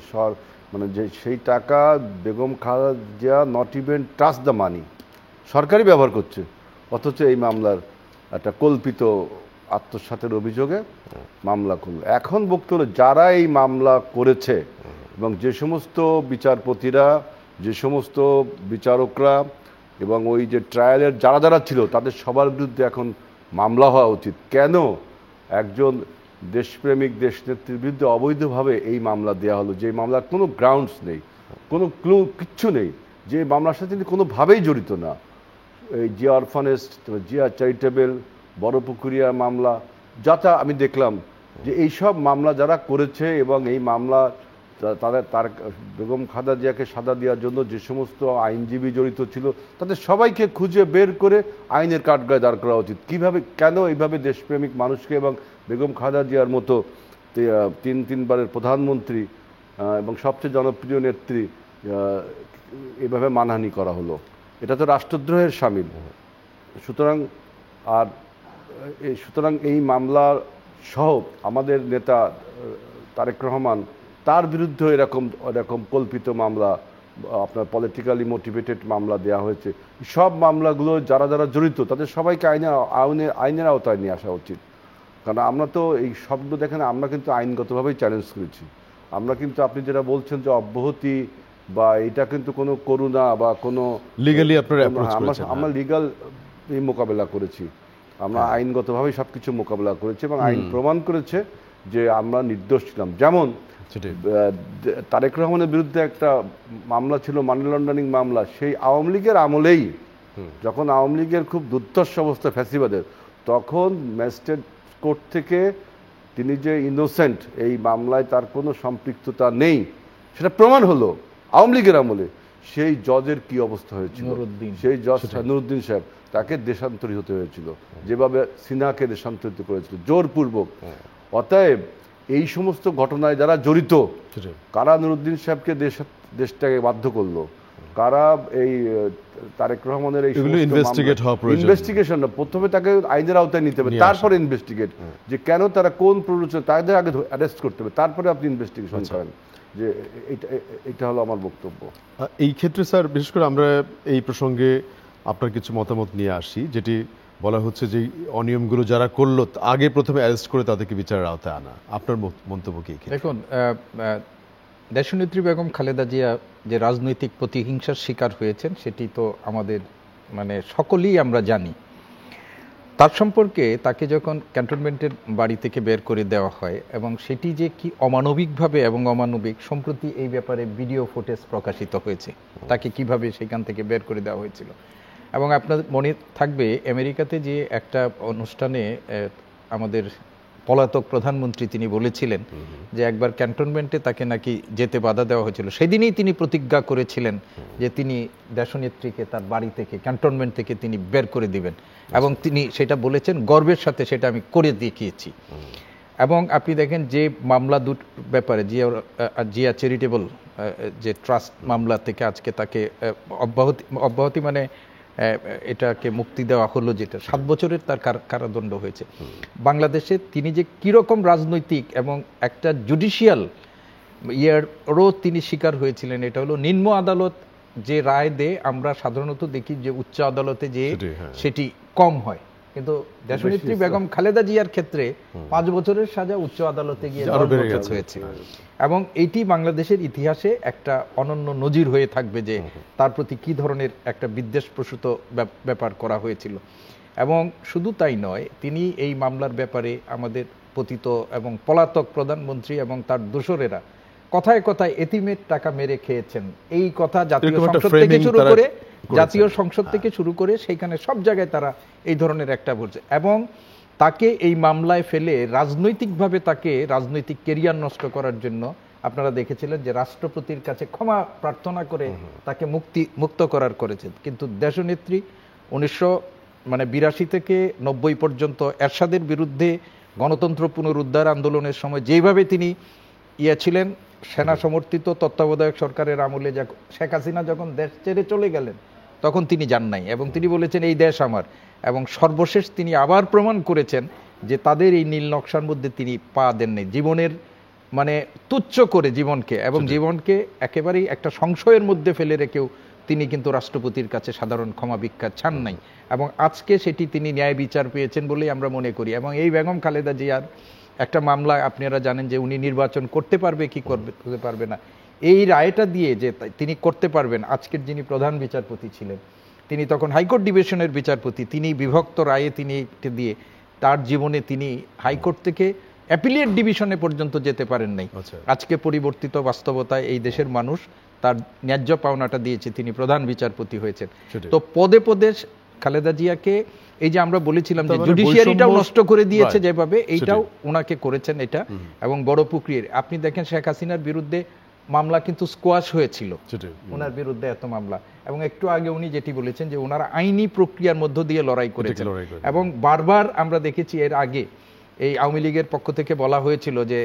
মানে যে সেই টাকা Begum Khaleda Zia not even touch the money, সরকারই ব্যবহার করছে। অথচ এই মামলার একটা কল্পিত আত্মসাতের অভিযোগে মামলা করল। এখন বক্তব্য যারা এই মামলা করেছে এবং যে সমস্ত বিচারপতিরা, যে সমস্ত বিচারকরা এবং ওই যে ট্রায়ালের যারা যারা ছিল, তাদের সবার বিরুদ্ধে এখন মামলা হওয়া উচিত। কেন একজন দেশপ্রেমিক দেশনেত্রীর বিরুদ্ধে অবৈধভাবে এই মামলা দেওয়া হলো, যে মামলার কোনো গ্রাউন্ডস নেই, কোনো ক্লু, কিচ্ছু নেই, যে মামলার সাথে তিনি কোনোভাবেই জড়িত না। এই জিয়া অরফানেজ, জিয়া চ্যারিটেবল, বড়পুকুরিয়া মামলা, যাতে আমি দেখলাম যে এইসব মামলা যারা করেছে এবং এই মামলা তার বেগম খালেদা জিয়াকে সাজা দেওয়ার জন্য যে সমস্ত আইনজীবী জড়িত ছিল, তাদের সবাইকে খুঁজে বের করে আইনের কাঠগড়ায় দাঁড় করা উচিত। কিভাবে, কেন এইভাবে দেশপ্রেমিক মানুষকে এবং বেগম খালেদা জিয়ার মতো তিনবারের প্রধানমন্ত্রী এবং সবচেয়ে জনপ্রিয় নেত্রী এভাবে মানহানি করা হলো? এটা তো রাষ্ট্রদ্রোহের শামিল। সুতরাং এই মামলা সহ আমাদের নেতা তারেক রহমান, তার বিরুদ্ধে এরকম কল্পিত মামলা, আপনার পলিটিক্যালি মোটিভেটেড মামলা দেওয়া হয়েছে। সব মামলাগুলো যারা যারা জড়িত তাদের সবাইকে আইনের আওতায় নিয়ে আসা উচিত। কারণ আমরা তো এই শব্দ দেখেন, আমরা কিন্তু আইনগতভাবেই চ্যালেঞ্জ করেছি। আমরা কিন্তু, আপনি যেটা বলছেন যে অব্যাহতি বা এটা কিন্তু কোনো করুণা বা কোনো লিগালি আপনারা অ্যাপ্রোচ করেছেন? আমরা লিগাল মোকাবেলা করেছি, আমরা আইনগতভাবেই সবকিছু মোকাবেলা করেছি এবং আইন প্রমাণ করেছে যে আমরা নির্দোষ ছিলাম। যেমন তারেক রহমানের বিরুদ্ধে একটা মামলা ছিল, মানি লন্ডারিং মামলা, সেই আওয়ামী লীগের আমলেই, যখন আওয়ামী লীগের খুব দুর্ধর্ষ অবস্থা ফ্যাসিবাদের, তখন ম্যাজিস্ট্রেট কোর্ট থেকে তিনি যে ইনোসেন্ট, এই মামলায় তার কোনো সম্পৃক্ততা নেই, সেটা প্রমাণ হলো আওয়ামী লীগের আমলে। সেই জজের কি অবস্থা হয়েছিল, সেই জজ নুরুদ্দিন সাহেব, তাকে দেশান্তরী হতে হয়েছিল, যেভাবে সিনহাকে দেশান্তরিত করেছিল জোরপূর্বক। অতএব এই সমস্ত ঘটনায় যারা জড়িত, কারা নুরুদ্দিন সাহেবকে দেশটাকে বাধ্য করলো, কারা এই তারেক রহমানের এই ইনভেস্টিগেশন, প্রথমে তাকে আইনের আওতায় নিতে হবে, তারপরে ইনভেস্টিগেট, যে কেন তারা কোন প্ররোচনা, তাদের আগে অ্যারেস্ট করতে হবে, তারপরে আপনি ইনভেস্টিগেশন করেন। যে এটা হলো আমার বক্তব্য। এই ক্ষেত্রে স্যার, বিশেষ করে আমরা এই প্রসঙ্গে আপনার কিছু মতামত নিয়ে আসি, যেটি বলা হচ্ছে যে অনিয়মগুলো যারা করলো আগে প্রথমে অ্যারেস্ট করে তাদেরকে বিচারের আওতায় আনা। আপনার মন্তব্য কি? দেখুন, দেশনেত্রী বেগম খালেদা জিয়া যে রাজনৈতিক প্রতিহিংসার শিকার হয়েছেন, সেটি তো আমাদের সকলেই আমরা জানি। তার সম্পর্কে তাকে যখন ক্যান্টনমেন্টের বাড়ি থেকে বের করে দেওয়া হয়, এবং সেটি যে কি অমানবিকভাবে এবং অমানবিক, সম্প্রতি এই ব্যাপারে ভিডিও ফুটেজ প্রকাশিত হয়েছে, তাকে কিভাবে সেখান থেকে বের করে দেওয়া হয়েছিল। এবং আপনার মনে থাকবে, আমেরিকাতে যে একটা অনুষ্ঠানে আমাদের পলাতক প্রধানমন্ত্রী তিনি বলেছিলেন যে একবার ক্যান্টনমেন্টে তাকে নাকি যেতে বাধা দেওয়া হয়েছিল, সেদিনই তিনি প্রতিজ্ঞা করেছিলেন যে তিনি দেশনেত্রীকে তার বাড়ি থেকে, ক্যান্টনমেন্ট থেকে তিনি বের করে দিবেন, এবং তিনি সেটা বলেছেন গর্বের সাথে, সেটা আমি করে দেখিয়েছি। এবং আপনি দেখেন যে মামলা ব্যাপারে, জিয়া চ্যারিটেবল যে ট্রাস্ট মামলা থেকে আজকে তাকে অব্যাহতি এটাকে মুক্তি দেওয়া হলো, যেটা 7 বছরের তার কারাদণ্ড হয়েছে। বাংলাদেশে তিনি যে কিরকম রাজনৈতিক এবং একটা জুডিশিয়াল ইয়ারও তিনি শিকার হয়েছিলেন, এটা হলো নিম্ন আদালত যে রায় দেয়, আমরা সাধারণত দেখি যে উচ্চ আদালতে যে সেটি কম হয়, কিন্তু দেশনেত্রী বেগম খালেদা জিয়ার ক্ষেত্রে 5 বছরের সাজা উচ্চ আদালতে গিয়ে 10 বছর হয়েছে। এবং এইটি বাংলাদেশের ইতিহাসে একটা অনন্য নজির হয়ে থাকবে যে তার প্রতি কি ধরনের একটা বিদ্বেষপ্রসূত ব্যাপার করা হয়েছিল। এবং শুধু তাই নয়, তিনি এই মামলার ব্যাপারে আমাদের পতিত এবং পলাতক প্রধানমন্ত্রী এবং তার দোসরেরা কথায় কথায় এতিমের টাকা মেরে খেয়েছেন, এই কথা জাতীয় সংসদ থেকে শুরু করে সেইখানে সব জায়গায় তারা এই ধরনের একটা বলছে। এবং তাকে এই মামলায় ফেলে রাজনৈতিকভাবে তাকে রাজনৈতিক কেরিয়ার নষ্ট করার জন্য আপনারা দেখেছিলেন যে রাষ্ট্রপতির কাছে ক্ষমা প্রার্থনা করে তাকে মুক্ত করার করেছেন। কিন্তু দেশনেত্রী 1982 থেকে 90 পর্যন্ত এরশাদের বিরুদ্ধে গণতন্ত্র পুনরুদ্ধার আন্দোলনের সময় যেভাবে তিনি ছিলেন, সেনা সমর্থিত তত্ত্বাবধায়ক সরকারের আমলে শেখ হাসিনা যখন দেশ ছেড়ে চলে গেলেন তখন তিনি যান নাই এবং তিনি বলেছেন এই দেশ আমার। এবং সর্বশেষ তিনি আবার প্রমাণ করেছেন যে তাদের এই নীল নকশার মধ্যে তিনি পা দেননি, জীবনের তুচ্ছ করে জীবনকে, এবং জীবনকে একেবারেই একটা সংশয়ের মধ্যে ফেলে রেখেও তিনি কিন্তু রাষ্ট্রপতির কাছে সাধারণ ক্ষমা ভিক্ষা চান নাই। এবং আজকে সেটি তিনি ন্যায় বিচার পেয়েছেন বলেই আমরা মনে করি। এবং এই বেগম খালেদা জিয়ার একটা মামলা আপনারা জানেন যে উনি নির্বাচন করতে পারবে কি করতে পারবে না, এই রায়টা দিয়ে যে তিনি করতে পারবেন, আজকের যিনি প্রধান বিচারপতি ছিলেন তিনি তখন হাইকোর্ট ডিভিশনের বিচারপতি, তিনি বিভক্ত রায়ে তিনি দিয়ে তার জীবনে তিনি হাইকোর্ট থেকে অ্যাপিলিয়েট ডিভিশনে পর্যন্ত যেতে পারেন নাই। আজকে পরিবর্তিত বাস্তবতায় এই দেশের মানুষ তার ন্যায্য পাওনাটা দিয়েছে, তিনি প্রধান বিচারপতি হয়েছেন। তো পদে পদে খালেদা জিয়াকে এই যে আমরা বলেছিলাম যে জুডিশিয়ারিটাও নষ্ট করে দিয়েছে যেভাবে, এইটাও ওনাকে করেছেন এটা। এবং বড় প্রক্রিয়ার আপনি দেখেন শেখ হাসিনার বিরুদ্ধে মামলা কিন্তু স্কোয়াশ হয়েছিল, ওনার বিরুদ্ধে এত মামলা। এবং একটু আগে উনি যেটি বলেছেন যে ওনারা আইনি প্রক্রিয়ার মধ্য দিয়ে লড়াই করেছেন। এবং বারবার আমরা দেখেছি এর আগে এই আওয়ামী লীগের পক্ষ থেকে বলা হয়েছিল যে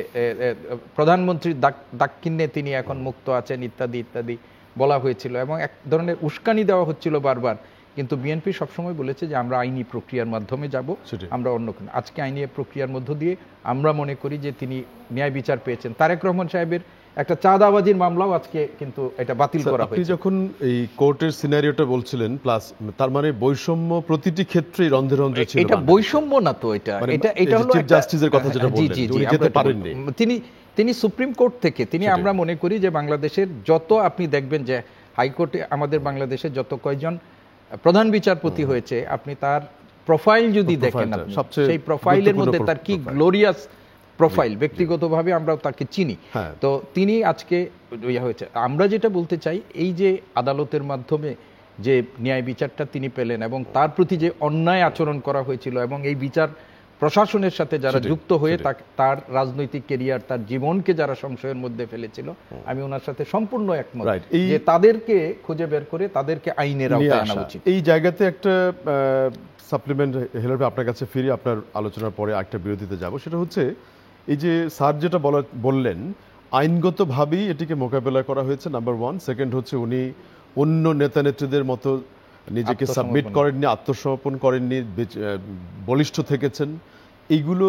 প্রধানমন্ত্রীর দাক্ষিণ্যে তিনি এখন মুক্ত আছেন ইত্যাদি ইত্যাদি বলা হয়েছিল, এবং এক ধরনের উস্কানি দেওয়া হচ্ছিল বারবার। কিন্তু বিএনপি সবসময় বলেছে যে আমরা আইনি প্রক্রিয়ার মাধ্যমে যাব, আমরা অন্য কোনো। আজকে আইনি প্রক্রিয়ার মধ্য দিয়ে আমরা মনে করি যে তিনি ন্যায় বিচার পেয়েছেন। তারেক রহমান সাহেবের একটা চাঁদাবাজির মামলাও আজকে কিন্তু এটা বাতিল করা হয়েছে। আপনি যখন এই কোর্টের সিনারিওটা বলছিলেন, প্লাস তার মানে বৈষম্য প্রতিটি ক্ষেত্রেই রন্ধে রন্ধে ছিল। এটা বৈষম্য না তো, এটা হলো চিফ জাস্টিসের কথা যেটা বললেন, উনি যেতে পারেননি। তিনি সুপ্রিম কোর্ট থেকে আমরা মনে করি যে বাংলাদেশের যত আপনি দেখবেন যে হাইকোর্টে আমাদের বাংলাদেশের যত কয়জন প্রধান বিচারপতি হয়েছে, আপনি তার প্রোফাইল যদি দেখেন, সেই প্রোফাইলের মধ্যে তার কি গ্লোরিয়াস প্রোফাইল, ব্যক্তিগতভাবে আমরা তাকে চিনি। তো তিনি আজকে হয়েছে। আমরা যেটা বলতে চাই, এই যে আদালতের মাধ্যমে যে ন্যায় বিচারটা তিনি পেলেন এবং তার প্রতি যে অন্যায় আচরণ করা হয়েছিল, এবং এই বিচার প্রশাসনের সাথে যারা যুক্ত হয়ে তার রাজনৈতিক কেরিয়ার, তার জীবনকে যারা সংশয়ের মধ্যে ফেলেছিল, আমি ওনার সাথে সম্পূর্ণ একমত যে তাদেরকে খুঁজে বের করে তাদেরকে আইনের আওতায় আনা উচিত। এই জায়গাতে একটা সাপ্লিমেন্ট হেলার আপনার কাছে ফিরে আপনার আলোচনার পরে একটা বিরতিতে যাব। সেটা হচ্ছে এই যে স্যার যেটা বললেন, আইনগতভাবেই এটিকে মোকাবেলা করা হয়েছে, নাম্বার ওয়ান। সেকেন্ড হচ্ছে উনি অন্য নেতা নেত্রীদের মতো নিজেকে সাবমিট করেননি, আত্মসমর্পণ করেননি, বলিষ্ঠ থেকেছেন। এইগুলো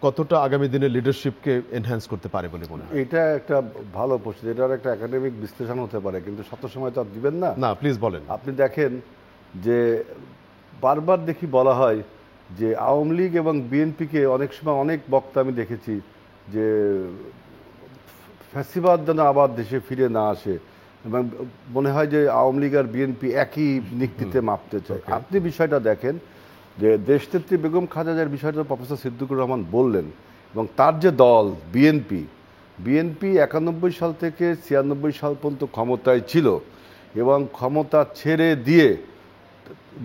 কতটা আগামী দিনে লিডারশিপকে এনহ্যান্স করতে পারে বলে মনে হয়? এটা একটা ভালো প্রশ্ন, এটার একটা একাডেমিক বিশ্লেষণ হতে পারে, কিন্তু সব সময় তো আর দিবেন না। না, প্লিজ বলেন। আপনি দেখেন যে বারবার দেখি বলা হয় যে আওয়ামী লীগ এবং বিএনপিকে অনেক সময় অনেক বক্তা আমি দেখেছি যে ফ্যাসিবাদ যেন আবার দেশে ফিরে না আসে, এবং মনে হয় যে আওয়ামী লীগ আর বিএনপি একই নিক্তিতে মাপতে চায়। আপনি বিষয়টা দেখেন যে দেশনেত্রী বেগম খালেদা জিয়ার বিষয়টা প্রফেসর সিদ্দিকুর রহমান বললেন, এবং তার যে দল বিএনপি 91 সাল থেকে 96 সাল পর্যন্ত ক্ষমতায় ছিল, এবং ক্ষমতা ছেড়ে দিয়ে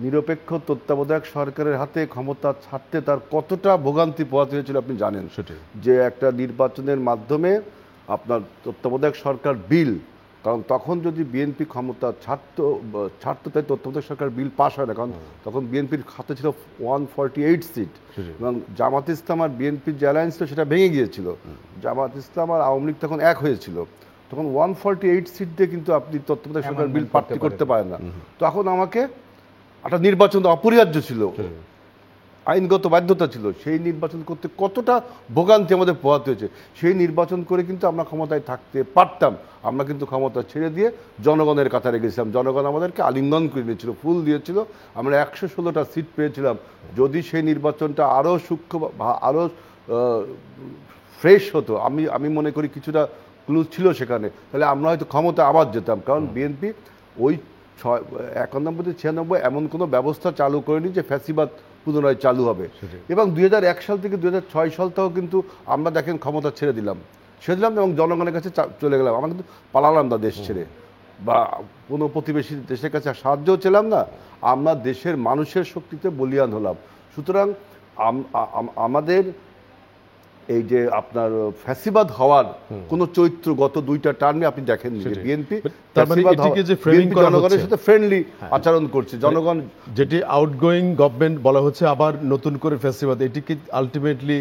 নিরপেক্ষ তত্ত্বাবধায়ক সরকারের হাতে ক্ষমতা ছাড়তে তার কতটা ভোগান্তি পোহাতে হয়েছিল আপনি জানেন। যে একটা নির্বাচনের মাধ্যমে আপনার তত্ত্বাবধায়ক সরকার বিল, কারণ তখন যদি বিএনপি ক্ষমতা ছাড়তো তাই তত্ত্বাবধায়ক সরকার বিল পাশ হয় না, কারণ তখন বিএনপির হাতে ছিল 148 সিট, এবং জামাত ইসলাম আর বিএনপির যে অ্যালায়েন্স ছিল সেটা ভেঙে গিয়েছিল। জামাত ইসলাম আর আওয়ামী লীগ তখন এক হয়েছিল, তখন 148 সিট দিয়ে কিন্তু আপনি তত্ত্বাবধায়ক সরকার বিল প্রার্থী করতে পারেন না। তখন আমাকে একটা নির্বাচন অপরিহার্য ছিল, আইনগত বাধ্যতা ছিল। সেই নির্বাচন করতে কতটা ভোগান্তি আমাদের পোহাতে হয়েছে। সেই নির্বাচন করে কিন্তু আমরা ক্ষমতায় থাকতে পারতাম, আমরা কিন্তু ক্ষমতা ছেড়ে দিয়ে জনগণের কাতারে গেছিলাম। জনগণ আমাদেরকে আলিঙ্গন করে নিয়েছিল, ফুল দিয়েছিল, আমরা 116টা সিট পেয়েছিলাম। যদি সেই নির্বাচনটা আরও সূক্ষ্ম, আরও ফ্রেশ হতো, আমি মনে করি কিছুটা ক্লু ছিল সেখানে, তাহলে আমরা হয়তো ক্ষমতা আবার যেতাম। কারণ বিএনপি ওই 91-96 এমন কোনো ব্যবস্থা চালু করেনি যে ফ্যাসিবাদ পুনরায় চালু হবে। এবং 2001 সাল থেকে 2006 সালটাও কিন্তু আমরা দেখেন ক্ষমতা ছেড়ে দিলাম এবং জনগণের কাছে চলে গেলাম। আমরা কিন্তু পালালাম না দেশ ছেড়ে, বা কোনো প্রতিবেশী দেশের কাছে সাহায্যও ছিলাম না, আমরা দেশের মানুষের শক্তিতে বলিয়ান হলাম। সুতরাং আমাদের এই যে আপনার ফ্যাসিবাদ হওয়ার কোন চরিত্র গত 2টা টার্মে আপনি দেখেননি যে বিএনপি তার মানে এটিকে যে ফ্রেমিং করা জনগণের হচ্ছে, সাথে ফ্রেন্ডলি আচরণ করছে, জনগণ যেটি আউটগোয়িং গভর্নমেন্ট বলা হচ্ছে আবার নতুন করে ফ্যাসিবাদ, এটিকে আলটিমেটলি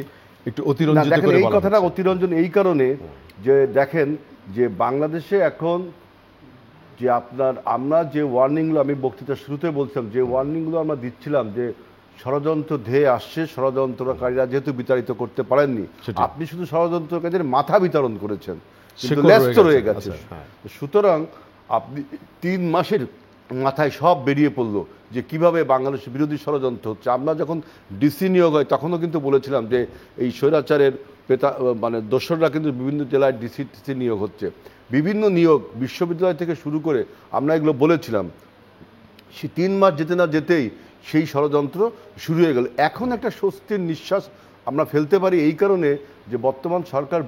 একটু না অতিরঞ্জিত দেখেন করে এই বলা কথাটা হচ্ছে। অতিরঞ্জন এই কারণে যে দেখেন যে বাংলাদেশে এখন যে আপনার আমরা যে ওয়ার্নিংগুলো আমি বক্তৃতার শুরুতে বলছিলাম, যে ওয়ার্নিংগুলো আমরা দিচ্ছিলাম যে ষড়যন্ত্র ধেয়ে আসছে, ষড়যন্ত্রকারীরা যেহেতু বিতাড়িত করতে পারেননি, সেটি। আপনি শুধু ষড়যন্ত্রকারীদের মাথা বিতরণ করেছেন, কিন্তু শেকড় লেজ তো রয়ে রয়ে গেছে। গেছে। হ্যাঁ। সুতরাং আপনি 3 মাসের মাথায় সব বেরিয়ে পড়লো যে কিভাবে বাংলাদেশ বিরোধী ষড়যন্ত্র হচ্ছে। আমরা যখন ডিসি নিয়োগ হয় তখনও কিন্তু বলেছিলাম যে এই স্বৈরাচারের মানে দোসররা কিন্তু বিভিন্ন জেলায় ডিসি নিয়োগ হচ্ছে, বিভিন্ন নিয়োগ বিশ্ববিদ্যালয় থেকে শুরু করে আমরা এগুলো বলেছিলাম। সে 3 মাস যেতে না যেতেই সেই ষড়যন্ত্র শুরু হয়ে গেল। এখন একটা স্বস্তির নিঃশ্বাস আমরা ফেলতে পারি এই কারণে যে বর্তমান সরকার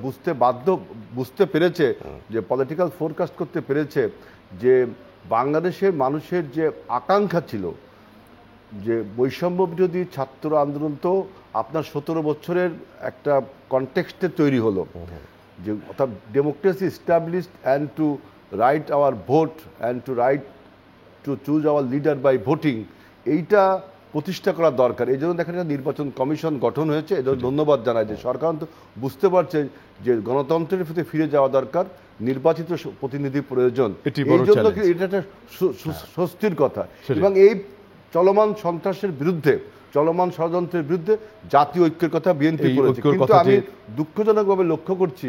বুঝতে পেরেছে, যে পলিটিক্যাল ফোরকাস্ট করতে পেরেছে যে বাংলাদেশের মানুষের যে আকাঙ্ক্ষা ছিল যে বৈষম্য বিরোধী ছাত্র আন্দোলন তো আপনার 17 বছরের একটা কনটেক্সটে তৈরি হলো, যে অর্থাৎ democracy established and to right our vote and to right to choose our leader by voting, এইটা প্রতিষ্ঠা করা দরকার। এই জন্য দেখেন একটা নির্বাচন কমিশন গঠন হয়েছে, এই জন্য ধন্যবাদ জানাই যে সরকার তো বুঝতে পারছে যে গণতন্ত্রের প্রতি ফিরে যাওয়া দরকার, নির্বাচিত প্রতিনিধি প্রয়োজন। এটি বড় এই জন্য চ্যালেঞ্জ। এটা একটা স্বস্তির কথা। সেটাই। এবং এই চলমান সন্ত্রাসের বিরুদ্ধে, চলমান ষড়যন্ত্রের বিরুদ্ধে জাতীয় ঐক্যের কথা বিএনপি এই বলেছে, ঐক্যের কিন্তু কথাটি- আমি দুঃখজনকভাবে লক্ষ্য করছি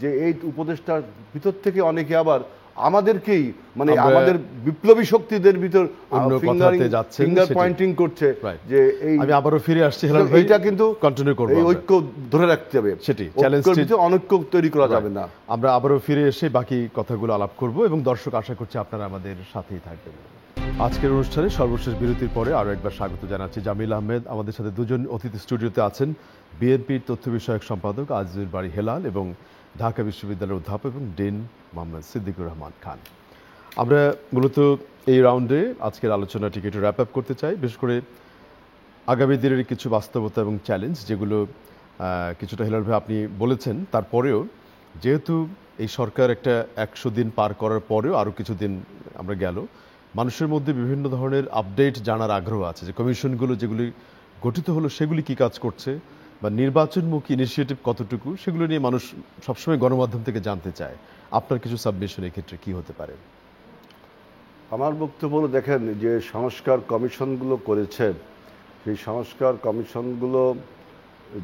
যে এই উপদেষ্টার ভিতর থেকে অনেকে আবার আমাদেরকেই মানে আমরা আমাদের বিপ্লবী শক্তিদের ভিতর অন্য কথাতে যাচ্ছেন, ফিঙ্গার সেটি। পয়েন্টিং করছে Right. যে এই আমি আবারও ফিরে আসছি হেলাল ভাই, এইটা কিন্তু কন্টিনিউ করব এই আমরা। ঐক্য ধরে রাখতে হবে, সেটি, ঐক্যের চ্যালেঞ্জটি- ভিতরে অনৈক্য তৈরি করা যাবে না। আমরা আবারও ফিরে এসে বাকি কথাগুলো আলাপ করব এবং দর্শক আশা করছি আপনারা আমাদের সাথেই থাকবেন। আজকের অনুষ্ঠানে সর্বশেষ বিরতির পরে আরও একবার স্বাগত জানাচ্ছি জামিল আহমেদ। আমাদের সাথে দুজন অতিথি স্টুডিওতে আছেন, বিএনপির তথ্য বিষয়ক সম্পাদক আজিজুল বাড়ি হেলাল এবং ঢাকা বিশ্ববিদ্যালয়ের অধ্যাপক এবং ডিন মোহাম্মদ সিদ্দিকুর রহমান খান। আমরা মূলত এই রাউন্ডে আজকের আলোচনাটিকে একটু র্যাপ আপ করতে চাই, বিশেষ করে আগামী দিনের কিছু বাস্তবতা এবং চ্যালেঞ্জ যেগুলো কিছুটা হেলাল ভাই আপনি বলেছেন। তারপরেও যেহেতু এই সরকার একটা 100 দিন পার করার পরেও আরও কিছুদিন আমরা গেল, মানুষের মধ্যে বিভিন্ন ধরনের আপডেট জানার আগ্রহ আছে যে কমিশনগুলো যেগুলি গঠিত হলো সেগুলি কি কাজ করছে বা নির্বাচনমুখী ইনিশিয়েটিভ কতটুকু, সেগুলো নিয়ে মানুষ সবসময় গণমাধ্যম থেকে জানতে চায়। আপনার কিছু সাবমিশন এক্ষেত্রে কি হতে পারে? আমার বক্তব্য হলো, দেখেন যে সংস্কার কমিশনগুলো করেছে, সেই সংস্কার কমিশনগুলো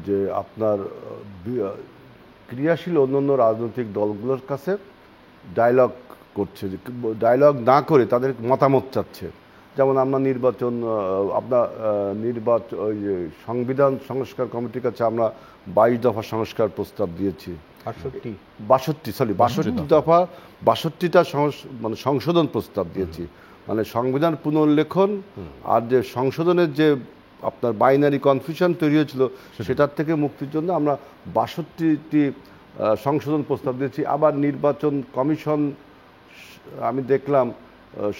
যে আপনার ক্রিয়াশীল অন্যান্য রাজনৈতিক দলগুলোর কাছে ডায়লগ করছে, যে ডায়লগ না করে তাদের মতামত চাচ্ছে। যেমন আমরা ওই যে সংবিধান সংস্কার কমিটির কাছে আমরা 22 দফা সংস্কার প্রস্তাব দিয়েছি, 62 দফা 62টা মানে সংশোধন প্রস্তাব দিয়েছি। মানে সংবিধান পুনর্লেখন আর যে সংশোধনের যে আপনার বাইনারি কনফিউশন তৈরি হয়েছিল সেটার থেকে মুক্তির জন্য আমরা 62টি সংশোধন প্রস্তাব দিয়েছি। আবার নির্বাচন কমিশন আমি দেখলাম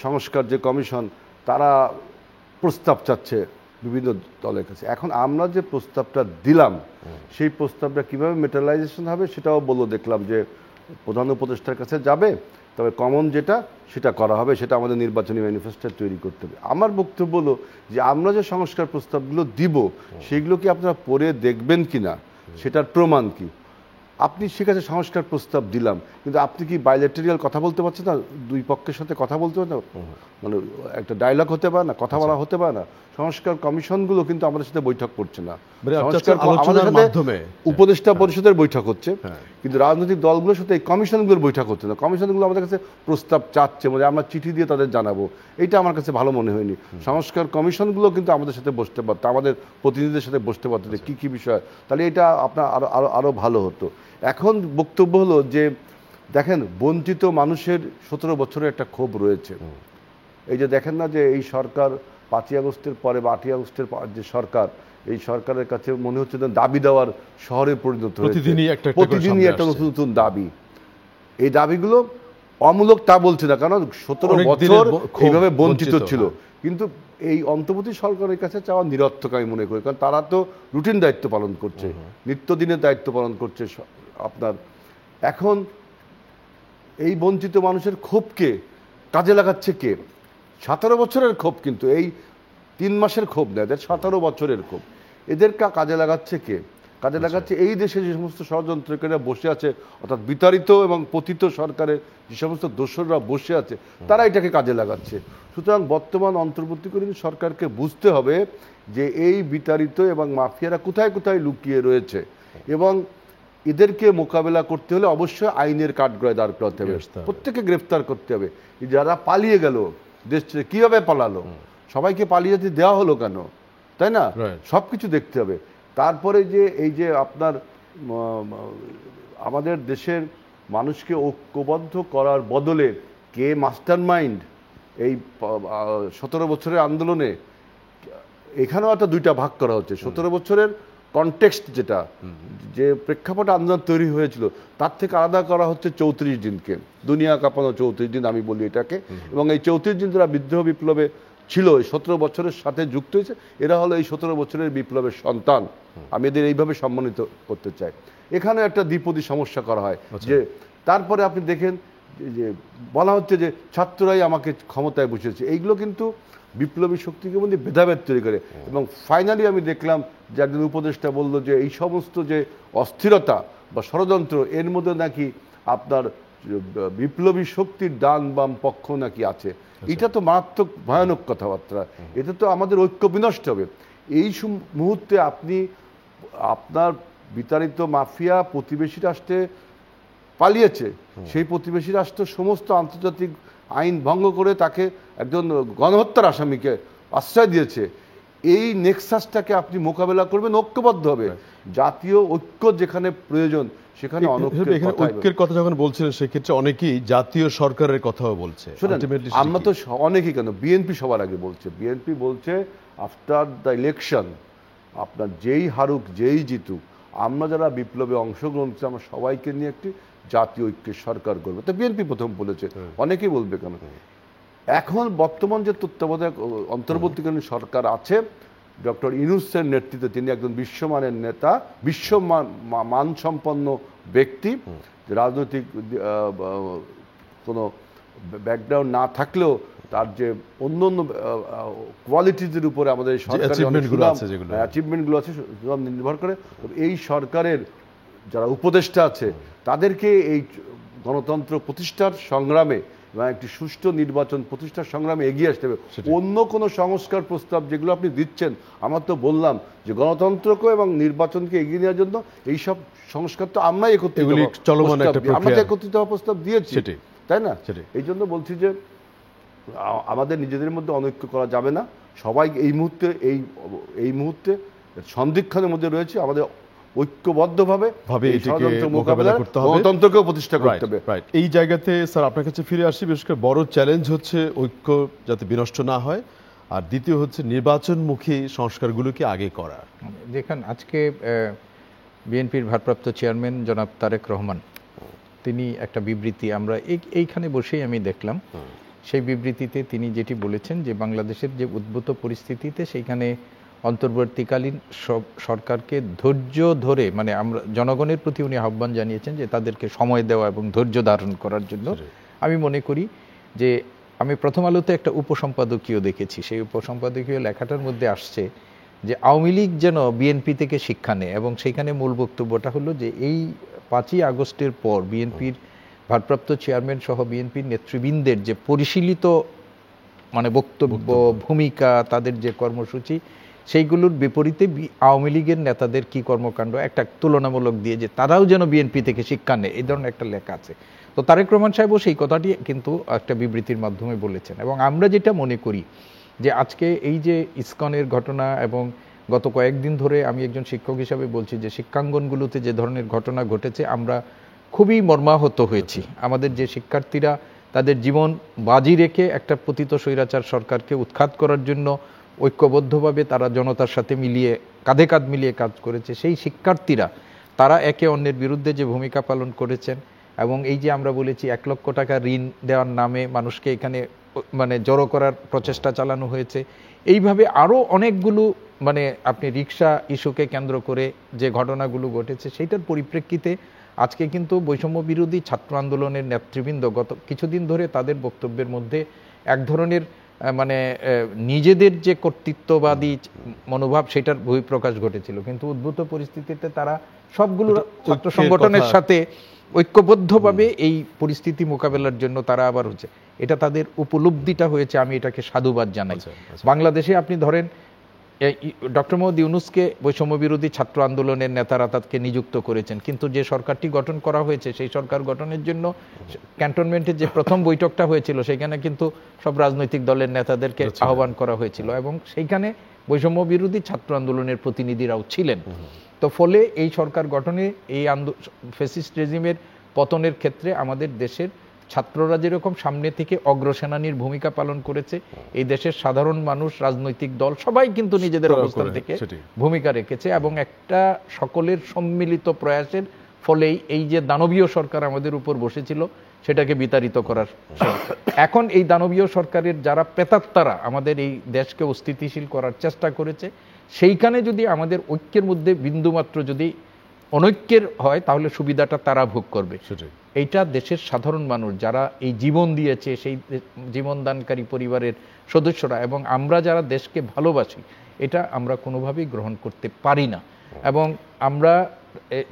সংস্কার যে কমিশন তারা প্রস্তাব চাচ্ছে বিভিন্ন দলের কাছে। এখন আমরা যে প্রস্তাবটা দিলাম সেই প্রস্তাবটা কিভাবে মেটালাইজেশন হবে সেটাও বললো, দেখলাম যে প্রধান উপদেষ্টার কাছে যাবে, তবে কমন যেটা সেটা করা হবে, সেটা আমাদের নির্বাচনী ম্যানিফেস্টো তৈরি করতে হবে। আমার বক্তব্য হলো যে আমরা যে সংস্কার প্রস্তাবগুলো দিব সেগুলো কি আপনারা পড়ে দেখবেন কিনা, সেটার প্রমাণ কি? আপনি সেখানে সংস্কার প্রস্তাব দিলাম, কিন্তু আপনি কি বাইলেটেরিয়াল কথা বলতে পারছেন না, দুই পক্ষের সাথে কথা বলতে পারেন না, মানে একটা ডায়লগ হতে পারে না, কথা বলা হতে পারে না। সংস্কার কমিশনগুলো কিন্তু আমাদের সাথে বৈঠক করছে না, আমাদের সাথে উপদেষ্টা পরিষদের বৈঠক হচ্ছে, কিন্তু রাজনৈতিক দলগুলোর সাথে এই কমিশনগুলোর বৈঠক হচ্ছে না। কমিশনগুলো আমাদের কাছে প্রস্তাব চাচ্ছে, মানে আমরা চিঠি দিয়ে তাদের জানাবো, এইটা আমার কাছে ভালো মনে হয়নি। সংস্কার কমিশনগুলো কিন্তু আমাদের সাথে বসতে পারতো, আমাদের প্রতিনিধিদের সাথে বসতে পারতো যে কী কী বিষয়, তাহলে এটা আপনার আরো ভালো হতো। এখন বক্তব্য হলো যে দেখেন বঞ্চিত মানুষের 17 বছরের একটা ক্ষোভ রয়েছে। এই যে দেখেন না যে এই সরকার 5ই আগস্টের পরে বা 8ই আগস্টের যে সরকার, এই সরকারের কাছে মনে হচ্ছে যে দাবি দেওয়ার শহরে পরিণত হয়েছে, প্রতিদিনই একটা নতুন নতুন দাবি। এই দাবিগুলো অমূলক তা বলছি না, কারণ 17 অনেক দিনের বছর ক্ষোভ এইভাবে বঞ্চিত বঞ্চিত, ছিল। হ্যাঁ। কিন্তু এই অন্তর্বর্তী সরকারের কাছে চাওয়া নিরর্থক আমি মনে করি, কারণ তারা তো রুটিন দায়িত্ব পালন করছে, নিত্যদিনের দায়িত্ব পালন করছে। আপনার এখন এই বঞ্চিত মানুষের ক্ষোভকে কাজে লাগাচ্ছে কে? 17 বছরের ক্ষোভ, কিন্তু এই 3 মাসের ক্ষোভ না, এদের 17 বছরের ক্ষোভ। এদের কাজে লাগাচ্ছে কে? কাজে লাগাচ্ছে এই দেশে যে সমস্ত ষড়যন্ত্রকারীরা বসে আছে, অর্থাৎ বিতাড়িত এবং পতিত সরকারের যে সমস্ত দোসররা বসে আছে, তারা এটাকে কাজে লাগাচ্ছে। সুতরাং বর্তমান অন্তর্বর্তীকালীন সরকারকে বুঝতে হবে যে এই বিতাড়িত এবং মাফিয়ারা কোথায় কোথায় লুকিয়ে রয়েছে, এবং এদেরকে মোকাবেলা করতে হলে অবশ্যই আইনের কাঠগড়ায় দাঁড় করাতে হবে, প্রত্যেকে গ্রেফতার করতে হবে। যারা পালিয়ে গেল দেশ ছেড়ে, কিভাবে পালালো, সবাইকে পালিয়ে যেতে দেওয়া হলো কেন, তাই না? সব কিছু দেখতে হবে। তারপরে যে এই যে আপনার আমাদের দেশের মানুষকে ঐক্যবদ্ধ করার বদলে কে মাস্টার মাইন্ড এই 17 বছরের আন্দোলনে, এখানেও একটা দুইটা ভাগ করা হচ্ছে। 17 বছরের কনটেক্সট যেটা, যে প্রেক্ষাপটে আন্দোলন তৈরি হয়েছিল, তার থেকে আলাদা করা হচ্ছে 34 দিনকে, দুনিয়া কাঁপানো 34 দিন আমি বলি এটাকে। এবং এই 34 দিন যারা বিদ্রোহ বিপ্লবে ছিল, 17 বছরের সাথে যুক্ত হয়েছে, এরা হলো এই 17 বছরের বিপ্লবের সন্তান। আমি এদের এইভাবে সম্মানিত করতে চাই। এখানে একটা দ্বিপদী সমস্যা করা হয় যে তারপরে আপনি দেখেন যে বলা হচ্ছে যে ছাত্ররাই আমাকে ক্ষমতায় বসিয়েছে। এইগুলো কিন্তু বিপ্লবী শক্তিকে মধ্যে ভেদাভেদ তৈরি করে। এবং ফাইনালি আমি দেখলাম যে একজন উপদেষ্টা বলল যে এই সমস্ত যে অস্থিরতা বা ষড়যন্ত্র, এর মধ্যে নাকি আপনার বিপ্লবী শক্তির ডান বাম পক্ষ নাকি আছে। এটা তো মারাত্মক ভয়ানক কথাবার্তা। এটা তো আমাদের ঐক্য বিনষ্ট হবে। এই মুহূর্তে আপনি আপনার বিতাড়িত মাফিয়া প্রতিবেশী রাষ্ট্রে পালিয়েছে, সেই প্রতিবেশী রাষ্ট্র সমস্ত আন্তর্জাতিক আইন ভঙ্গ করে তাকে একজন গণহত্যার আসামিকে আশ্রয় দিয়েছে। এই নেক্সাসটাকে আপনি মোকাবেলা করবেন ঐক্যবদ্ধ হবে। জাতীয় ঐক্য যেখানে প্রয়োজন সেখানে ঐক্যের কথা যখন বলছিলেন, সেক্ষেত্রে অনেকেই জাতীয় সরকারের কথাও বলছে। আমরা তো অনেকেই, কেন বিএনপি সবার আগে বলছে, বিএনপি বলছে আফটার দ্য ইলেকশন আপনার যেই হারুক যেই জিতুক, আমরা যারা বিপ্লবে অংশগ্রহণ করছি আমরা সবাইকে নিয়ে একটি জাতীয় ঐক্যের সরকার করবে। তো বিএনপি প্রথম বলেছে, অনেকেই বলবে কেন। এখন বর্তমান যে তত্ত্বাবধায়ক অন্তর্বর্তীকালীন সরকার আছে, ডক্টর ইউনূসের নেতৃত্বে, তিনি একজন বিশ্বমানের নেতা, মানসম্পন্ন ব্যক্তি, রাজনৈতিক কোনো ব্যাকগ্রাউন্ড না থাকলেও তার যে অন্য অন্য কোয়ালিটিজের উপরে আমাদের সরকারের অ্যাচিভমেন্টগুলো আছে নির্ভর করে। এই সরকারের যারা উপদেষ্টা আছে তাদেরকে এই গণতন্ত্র প্রতিষ্ঠার সংগ্রামে এবং একটি সুষ্ঠু নির্বাচন প্রতিষ্ঠার সংগ্রামে এগিয়ে আসতে হবে। অন্য কোনো সংস্কার প্রস্তাব যেগুলো আপনি দিচ্ছেন, আমরা তো বললাম যে গণতন্ত্রকে এবং নির্বাচনকে এগিয়ে নেওয়ার জন্য এইসব সংস্কার তো আমরাই একত্রিত হওয়ার প্রস্তাব দিয়েছি, তাই না? এই জন্য বলছি যে আমাদের নিজেদের মধ্যে অনৈক্য করা যাবে না। সবাই এই মুহূর্তে সন্দিক্ষণের মধ্যে রয়েছে। আমাদের ঐক্যবদ্ধভাবে মোকাবেলা করতে হবে, গণতন্ত্রকেও প্রতিষ্ঠা করতে হবে। এই জায়গাতে স্যার আপনার কাছে ফিরে আসি। বিশেষ করে বড় চ্যালেঞ্জ হচ্ছে ঐক্য যাতে বিনষ্ট না হয়, আর দ্বিতীয় হচ্ছে নির্বাচনমুখী সংস্কারগুলোকে আগে করা। দেখেন, আজকে বিএনপির ভারপ্রাপ্ত চেয়ারম্যান জনাব তারেক রহমান তিনি একটা বিবৃতি, আমরা এইখানে বসেই আমি দেখলাম, সেই বিবৃতিতে তিনি যেটি বলেছেন যে বাংলাদেশের যে উদ্ভূত পরিস্থিতিতে সেইখানে অন্তর্বর্তীকালীন সরকারকে ধৈর্য ধরে, মানে আমরা জনগণের প্রতি উনি আহ্বান জানিয়েছেন যে তাদেরকে সময় দেওয়া এবং ধৈর্য ধারণ করার জন্য। আমি মনে করি যে আমি প্রথম আলোতে একটা উপসম্পাদকীয় দেখেছি, সেই উপসম্পাদকীয় লেখাটার মধ্যে আসছে যে আওয়ামী লীগ যেন বিএনপি থেকে শিক্ষা নেয়, এবং সেইখানে মূল বক্তব্যটা হলো যে এই 5ই আগস্টের পর বিএনপির ভারপ্রাপ্ত চেয়ারম্যান সহ বিএনপির নেতৃবৃন্দের যে পরিশীলিত মানে বক্তব্য, ভূমিকা, তাদের যে কর্মসূচি, সেইগুলোর বিপরীতে আওয়ামী লীগের নেতাদের কি কর্মকাণ্ড একটা তুলনামূলক দিয়ে যে তারাও যেন বিএনপি থেকে শিক্ষা নেয়, এই ধরনের একটা লেখা আছে। তো তারেক রহমান সাহেবও সেই কথাটি কিন্তু একটা বিবৃতির মাধ্যমে বলেছেন। এবং আমরা যেটা মনে করি যে আজকে এই যে ইসকনের ঘটনা, এবং গত কয়েকদিন ধরে আমি একজন শিক্ষক হিসাবে বলছি যে শিক্ষাঙ্গনগুলোতে যে ধরনের ঘটনা ঘটেছে, আমরা খুবই মর্মাহত হয়েছি। আমাদের যে শিক্ষার্থীরা তাদের জীবন বাজি রেখে একটা পতিত স্বৈরাচার সরকারকে উৎখাত করার জন্য ঐক্যবদ্ধভাবে তারা জনতার সাথে মিলিয়ে কাঁধে কাঁধ মিলিয়ে কাজ করেছে, সেই শিক্ষার্থীরা তারা একে অন্যের বিরুদ্ধে যে ভূমিকা পালন করেছেন এবং এই যে আমরা বলেছি 1 লক্ষ টাকা ঋণ দেওয়ার নামে মানুষকে এখানে মানে জড়ো করার প্রচেষ্টা চালানো হয়েছে, এইভাবে আরও অনেকগুলো মানে আপনি রিক্সা ইস্যুকে কেন্দ্র করে যে ঘটনাগুলো ঘটেছে সেইটার পরিপ্রেক্ষিতে আজকে কিন্তু বৈষম্য বিরোধী ছাত্র আন্দোলনের নেতৃবৃন্দ গত কিছুদিন ধরে তাদের বক্তব্যের মধ্যে এক ধরনের মানে নিজেদের যে কর্তৃত্ববাদী মনোভাব সেটার বহিঃপ্রকাশ ঘটেছিল, কিন্তু উদ্ভূত পরিস্থিতিতে তারা সবগুলো ছাত্র সংগঠনের সাথে ঐক্যবদ্ধভাবে এই পরিস্থিতি মোকাবেলার জন্য তারা আবার হচ্ছে, এটা তাদের উপলব্ধিটা হয়েছে, আমি এটাকে সাধুবাদ জানাই। বাংলাদেশে আপনি ধরেন ডক্টর মোহাম্মদ ইউনূসকে বৈষম্য বিরোধী ছাত্র আন্দোলনের নেতারা তাকে নিযুক্ত করেছেন, কিন্তু যে সরকারটি গঠন করা হয়েছে সেই সরকার গঠনের জন্য ক্যান্টনমেন্টের যে প্রথম বৈঠকটা হয়েছিল সেখানে কিন্তু সব রাজনৈতিক দলের নেতাদেরকে আহ্বান করা হয়েছিল এবং সেইখানে বৈষম্য বিরোধী ছাত্র আন্দোলনের প্রতিনিধিরাও ছিলেন। তো ফলে এই সরকার গঠনে এই ফ্যাসিস্ট রেজিমের পতনের ক্ষেত্রে আমাদের দেশের ছাত্ররা যেরকম সামনে থেকে অগ্রসেনানীর ভূমিকা পালন করেছে, এই দেশের সাধারণ মানুষ, রাজনৈতিক দল সবাই কিন্তু নিজেদের অবস্থান থেকে ভূমিকা রেখেছে এবং একটা সকলের সম্মিলিত প্রয়াসের ফলেই এই যে দানবীয় সরকার আমাদের উপর বসেছিল সেটাকে বিতাড়িত করার। এখন এই দানবীয় সরকারের যারা প্রেতাত্মারা আমাদের এই দেশকে অস্থিতিশীল করার চেষ্টা করেছে, সেইখানে যদি আমাদের ঐক্যের মধ্যে বিন্দুমাত্র যদি অনৈক্যের হয় তাহলে সুবিধাটা তারা ভোগ করবে। এইটা দেশের সাধারণ মানুষ যারা এই জীবন দিয়েছে, সেই জীবনদানকারী পরিবারের সদস্যরা এবং আমরা যারা দেশকে ভালোবাসি, এটা আমরা কোনোভাবেই গ্রহণ করতে পারি না। এবং আমরা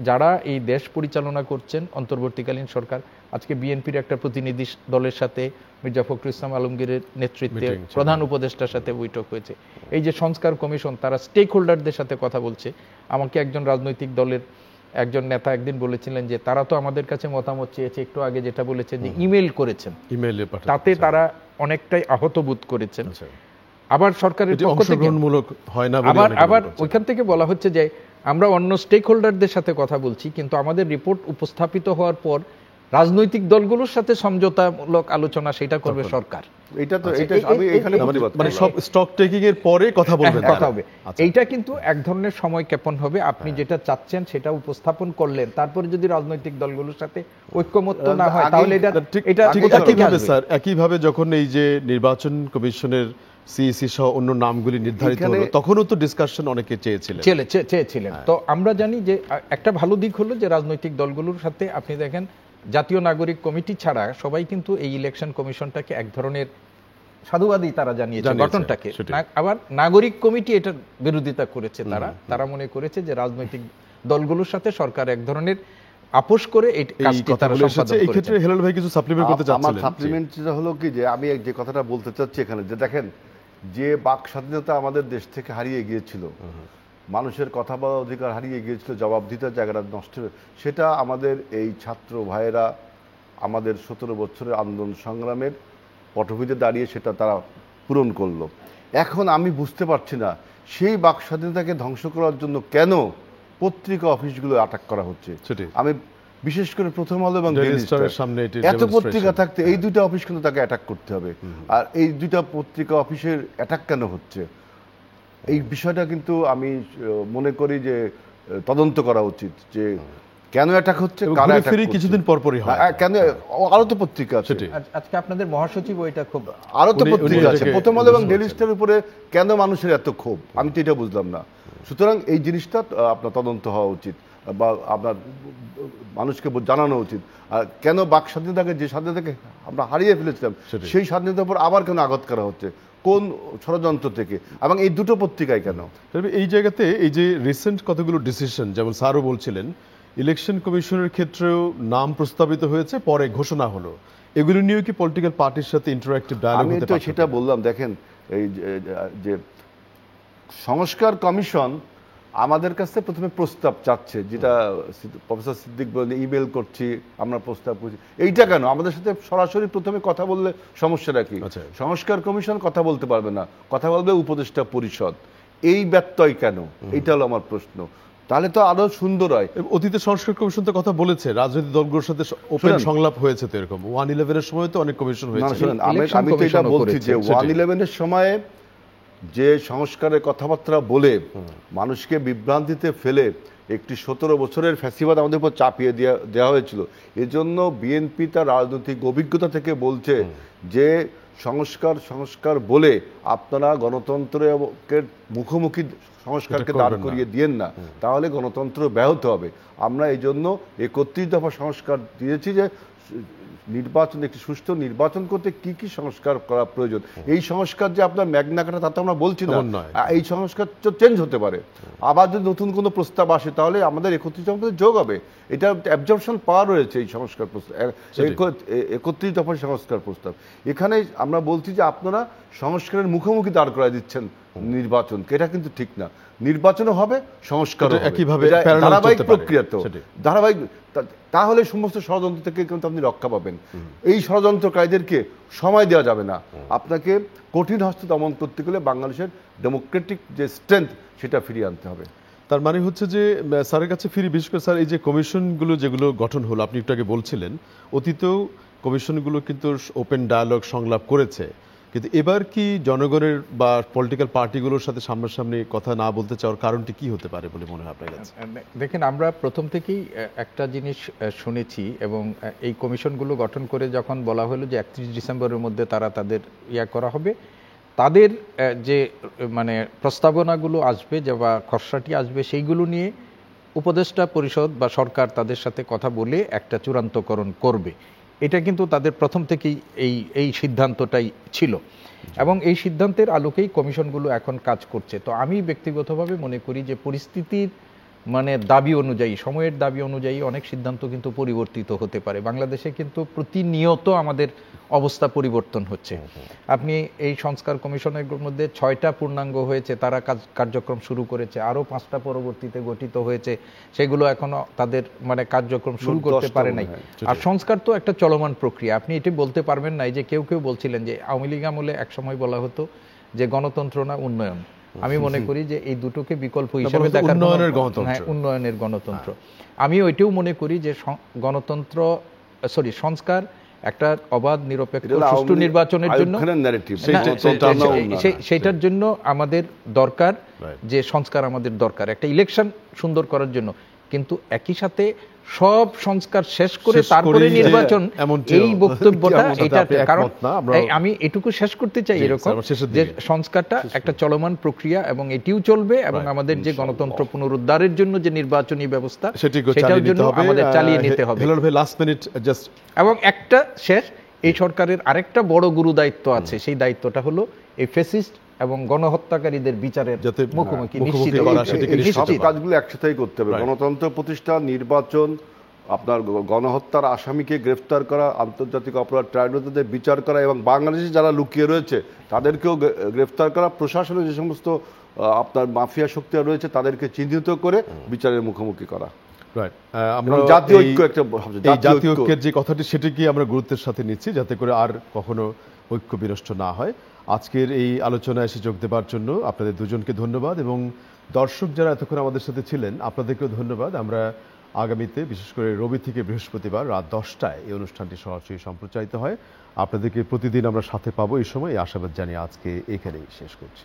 যারা এই দেশ পরিচালনা করছেন অন্তর্বর্তীকালীন সরকার, আজকে বিএনপির একটা প্রতিনিধি দলের সাথে মির্জা ফখরুল ইসলাম আলমগীরের নেতৃত্বে প্রধান উপদেষ্টার সাথে বৈঠক হয়েছে। এই যে সংস্কার কমিশন, তারা স্টেক হোল্ডারদের সাথে কথা বলছে। আমাকে একজন রাজনৈতিক দলের একজন নেতা একদিন বলেছিলেন যে তারা তো আমাদের কাছে মতামত চেয়েছে, একটু আগে যেটা বলেছেন যে ইমেল করেছেন, তাতে তারা অনেকটাই আহত বোধ করেছেন। আবার সরকারের পক্ষ থেকে আবার ওইখান থেকে বলা হচ্ছে যে আমরা অন্য স্টেক হোল্ডারদের সাথে কথা বলছি, কিন্তু আমাদের রিপোর্ট উপস্থাপিত হওয়ার পর রাজনৈতিক দলগুলোর সাথে সমঝোতামূলক আলোচনা সেটা করবে সরকার। এটা তো এটা আমি এখানে মানে সব স্টক টেকিং এর পরে কথা বলবেন, কথা হবে। এইটা কিন্তু এক ধরনের সময় ক্ষেপণ হবে। আপনি যেটা চাচ্ছেন সেটা উপস্থাপন করলেন, তারপরে যদি রাজনৈতিক দলগুলোর সাথে ঐক্যমত্য না হয় তাহলে এটা একইভাবে স্যার, একইভাবে যখন এই যে নির্বাচন কমিশনের সিইসি সহ অন্য নামগুলি নির্ধারিত হলো তখনও তো ডিসকাশন অনেকে চেয়েছিলেন। তো আমরা জানি যে একটা ভালো দিক হলো যে রাজনৈতিক দলগুলোর সাথে আপনি দেখেন জাতীয় নাগরিক কমিটি ছাড়া সবাই কিন্তু এই ইলেকশন কমিশনটাকে এক ধরনের সাধুবাদই তারা জানিয়েছে গঠনটাকে। আবার নাগরিক কমিটি এটার বিরোধিতা করেছে, তারা মনে করেছে যে রাজনৈতিক দলগুলোর সাথে সরকার এক ধরনের আপোষ করে এই কাজটি তারা সম্পাদন করেছে। এই ক্ষেত্রে হেলাল ভাই কিছু সাপ্লিমেন্ট করতে চাচ্ছিলেন। আমার সাপ্লিমেন্টটা হলো কি যে আমি যে কথাটা বলতে চাচ্ছি এখানে, যে দেখেন যে বাক স্বাধীনতা আমাদের দেশ থেকে হারিয়ে গিয়েছিল, মানুষের কথা বলার অধিকার হারিয়ে গিয়েছিল, জবাবদিহিতার জায়গাটা নষ্ট, সেটা আমাদের এই ছাত্র ভাইয়েরা আমাদের 17 বছরের আন্দোলন সংগ্রামের পটভূমিতে দাঁড়িয়ে সেটা তারা পূরণ করলো। এখন আমি বুঝতে পারছি না সেই বাক স্বাধীনতাকে ধ্বংস করার জন্য কেন পত্রিকা অফিসগুলো আটক করা হচ্ছে। আমি বিশেষ করে প্রথম আলো এবং ডেইলি স্টারের সামনে এত পত্রিকা থাকতে এই দুইটা অফিস কিন্তু তাকে অ্যাটাক করতে হবে। আর এই দুইটা পত্রিকা অফিসের অ্যাটাক কেন হচ্ছে, এই বিষয়টা কিন্তু আমি মনে করি যে তদন্ত করা উচিত, যে কেন অ্যাটাক হচ্ছে, কারা অ্যাটাক করছে। কিছুদিন পরপরই হয় কেন, আরো তো পত্রিকা আছে, আজকে আপনাদের মহাসচিব ওইটা খুব আরো তো পত্রিকা আছে, প্রথম আলো এবং ডেইলি স্টারের উপরে কেন মানুষের এত ক্ষোভ, আমি তো এটা বুঝলাম না। সুতরাং এই জিনিসটা আপনার তদন্ত হওয়া উচিত বা আপনার মানুষকে জানানো উচিত। আর কেন বাক স্বাধীনতাকে, যে স্বাধীনতাকে আমরা হারিয়ে ফেলেছিলাম, সেই স্বাধীনতার উপর আবার কেন আঘাত করা হচ্ছে, কোন ষড়যন্ত্র থেকে, এবং এই দুটো পত্রিকায় কেন? এই জায়গাতে এই যে রিসেন্ট কতগুলো ডিসিশন, যেমন স্যারও বলছিলেন ইলেকশন কমিশনের ক্ষেত্রেও নাম প্রস্তাবিত হয়েছে, পরে ঘোষণা হলো, এগুলো নিয়েও কি পলিটিক্যাল পার্টির সাথে ইন্টারঅ্যাক্টিভ ডায়ালগ হতে পারে? আমি তো সেটা বললাম, দেখেন এই যে সংস্কার কমিশন আমাদের কাছে প্রথমে প্রস্তাব চাচ্ছে, যেটা প্রফেসর সিদ্দিক বলে ইমেল করছি, আমরা প্রস্তাব করছি, এইটা কেন? আমাদের সাথে সরাসরি প্রথমে কথা বললে সমস্যাটা কি? সংস্কার কমিশন কথা বলতে পারবে না, কথা বলবে উপদেষ্টা পরিষদ, এই ব্যত্যয় কেন? এইটা হলো আমার প্রশ্ন। তাহলে তো আরো সুন্দর হয়। অতীতে সংস্কার কমিশন তো কথা বলেছে, রাজনৈতিক দলগুলোর সাথে ওপেন সংলাপ হয়েছে, তো এরকম 111 এর সময় তো অনেক কমিশন হয়েছে। আমি তো এটা বলছি যে 111 এর সময়ে যে সংস্কারের কথাবার্তা বলে মানুষকে বিভ্রান্তিতে ফেলে একটি 17 বছরের ফ্যাসিবাদ আমাদের উপর চাপিয়ে দেওয়া হয়েছিল। এজন্য বিএনপি তার রাজনৈতিক অভিজ্ঞতা থেকে বলছে যে সংস্কার বলে আপনারা গণতন্ত্রের মুখোমুখি সংস্কারকে দাঁড় করিয়ে দিয়েন না, তাহলে গণতন্ত্র ব্যাহত হবে। আমরা এই জন্য 31 দফা সংস্কার দিয়েছি যে নির্বাচন, একটি সুষ্ঠু নির্বাচন করতে কি কি সংস্কার করা প্রয়োজন। এই সংস্কার যে আপনার ম্যাগনা কাটা তা তো আমরা বলছি না, এই সংস্কার তো চেঞ্জ হতে পারে। আবার যদি নতুন কোনো প্রস্তাব আসে তাহলে আমাদের 31 দফাতে যোগ হবে। এটা অ্যাবজর্পশন পাওয়ার রয়েছে এই সংস্কার প্রস্তাব, 31 দফা সংস্কার প্রস্তাব। এখানে আমরা বলছি যে আপনারা সংস্কারের মুখোমুখি দাঁড় করায় দিচ্ছেন নির্বাচনকে, এটা কিন্তু ঠিক না। নির্বাচনও হবে, সংস্কার একইভাবে ধারাবাহিক প্রক্রিয়া, তো ধারাবাহিক, তাহলে সমস্ত ষড়যন্ত্র থেকে কিন্তু আপনি রক্ষা পাবেন। এই ষড়যন্ত্রকারীদেরকে সময় দেওয়া যাবে না। আপনাকে কঠিন হস্তে দমন করতে গেলে বাংলাদেশের ডেমোক্রেটিক যে স্ট্রেংথ সেটা ফিরিয়ে আনতে হবে। তার মানে হচ্ছে যে স্যারের কাছে ফিরি, বিশেষ করে স্যার এই যে কমিশনগুলো যেগুলো গঠন হলো, আপনি একটু আগে বলছিলেন অতীতেও কমিশনগুলো কিন্তু ওপেন ডায়ালগ সংলাপ করেছে, কিন্তু এবার কি জনগণের বা পলিটিক্যাল পার্টিগুলোর সাথে সামনাসামনি কথা না বলতে চাওয়ার কারণটি কি হতে পারে বলে মনে হয় আপনার কাছে? দেখেন, আমরা প্রথম থেকেই একটা জিনিস শুনেছি, এবং এই কমিশনগুলো গঠন করে যখন বলা হলো যে 31 ডিসেম্বরের মধ্যে তাদের করা হবে, তাদের যে মানে প্রস্তাবনাগুলো আসবে যে বা খসড়াটি আসবে, সেইগুলো নিয়ে উপদেষ্টা পরিষদ বা সরকার তাদের সাথে কথা বলে একটা চূড়ান্তকরণ করবে। এটা কিন্তু তাদের প্রথম থেকেই এই সিদ্ধান্তটাই ছিল, এবং এই সিদ্ধান্তের আলোকেই কমিশনগুলো এখন কাজ করছে। তো আমি ব্যক্তিগতভাবে মনে করি যে পরিস্থিতির মানে দাবি অনুযায়ী, সময়ের দাবি অনুযায়ী অনেক সিদ্ধান্ত কিন্তু পরিবর্তিত হতে পারে। বাংলাদেশে কিন্তু প্রতিনিয়ত আমাদের অবস্থা পরিবর্তন হচ্ছে। আপনি এই সংস্কার কমিশনের মধ্যে 6টা পূর্ণাঙ্গ হয়েছে, তারা কার্যক্রম শুরু করেছে, আরও 5টা পরবর্তীতে গঠিত হয়েছে, সেগুলো এখনো তাদের মানে কার্যক্রম শুরু করতে পারে নাই। আর সংস্কার তো একটা চলমান প্রক্রিয়া, আপনি এটি বলতে পারবেন না। যে কেউ বলছিলেন যে আওয়ামী লীগ আমলে একসময় বলা হতো যে গণতন্ত্র না উন্নয়ন। আমি মনে করি যে এই দুটোকে বিকল্প হিসেবে দেখার, উন্নয়নের গণতন্ত্র। আমি ওইটাও মনে করি যে সংস্কার একটা অবাধ, নিরপেক্ষ, সুষ্ঠু নির্বাচনের জন্য, সেটার জন্য আমাদের দরকার যে সংস্কার আমাদের দরকার একটা ইলেকশন সুন্দর করার জন্য। কিন্তু একই সাথে সব সংস্কার শেষ করে তারপরে নির্বাচন, এই বক্তব্যটা, এটা কারণ আমি এটুকু শেষ করতে চাই এরকম যে সংস্কারটা একটা চলমান প্রক্রিয়া এবং এটিও চলবে, এবং আমাদের যে গণতন্ত্র পুনরুদ্ধারের জন্য যে নির্বাচনী ব্যবস্থা সেটার জন্য আমাদের চালিয়ে নিতে হবে। এবং একটা শেষ, এই সরকারের আরেকটা বড় গুরু দায়িত্ব আছে, সেই দায়িত্বটা হলো এই ফ্যাসিস্ট এবং গণহত্যাকারীদের বিচারের মুখোমুখি নিশ্চিত করা। সব কাজগুলো একসাথেই করতে হবে। গণতন্ত্র প্রতিষ্ঠা, নির্বাচন, আপনার গণহত্যার আসামিকে গ্রেফতার করা, আন্তর্জাতিক অপরাধ ট্রাইব্যুনালে বিচার করা, এবং বাংলাদেশে যারা লুকিয়ে রয়েছে তাদেরকেও গ্রেফতার করা, প্রশাসনের যে সমস্ত আপনার মাফিয়া শক্তি রয়েছে তাদেরকে চিহ্নিত করে বিচারের মুখোমুখি করা। আমরা জাতীয় ঐক্যের যে কথাটি, সেটিকে আমরা গুরুত্বের সাথে নিচ্ছি যাতে করে আর কখনো ঐক্য বিনষ্ট না হয়। আজকের এই আলোচনায় এসে যোগ দেওয়ার জন্য আপনাদের দুজনকে ধন্যবাদ, এবং দর্শক যারা এতক্ষণ আমাদের সাথে ছিলেন আপনাদেরকেও ধন্যবাদ। আমরা আগামীতে বিশেষ করে রবি থেকে বৃহস্পতিবার রাত 10টায় এই অনুষ্ঠানটি সরাসরি সম্প্রচারিত হয়। আপনাদেরকে প্রতিদিন আমরা সাথে পাবো এই সময়, এই আশাবাদ জানিয়ে আজকে এখানেই শেষ করছি।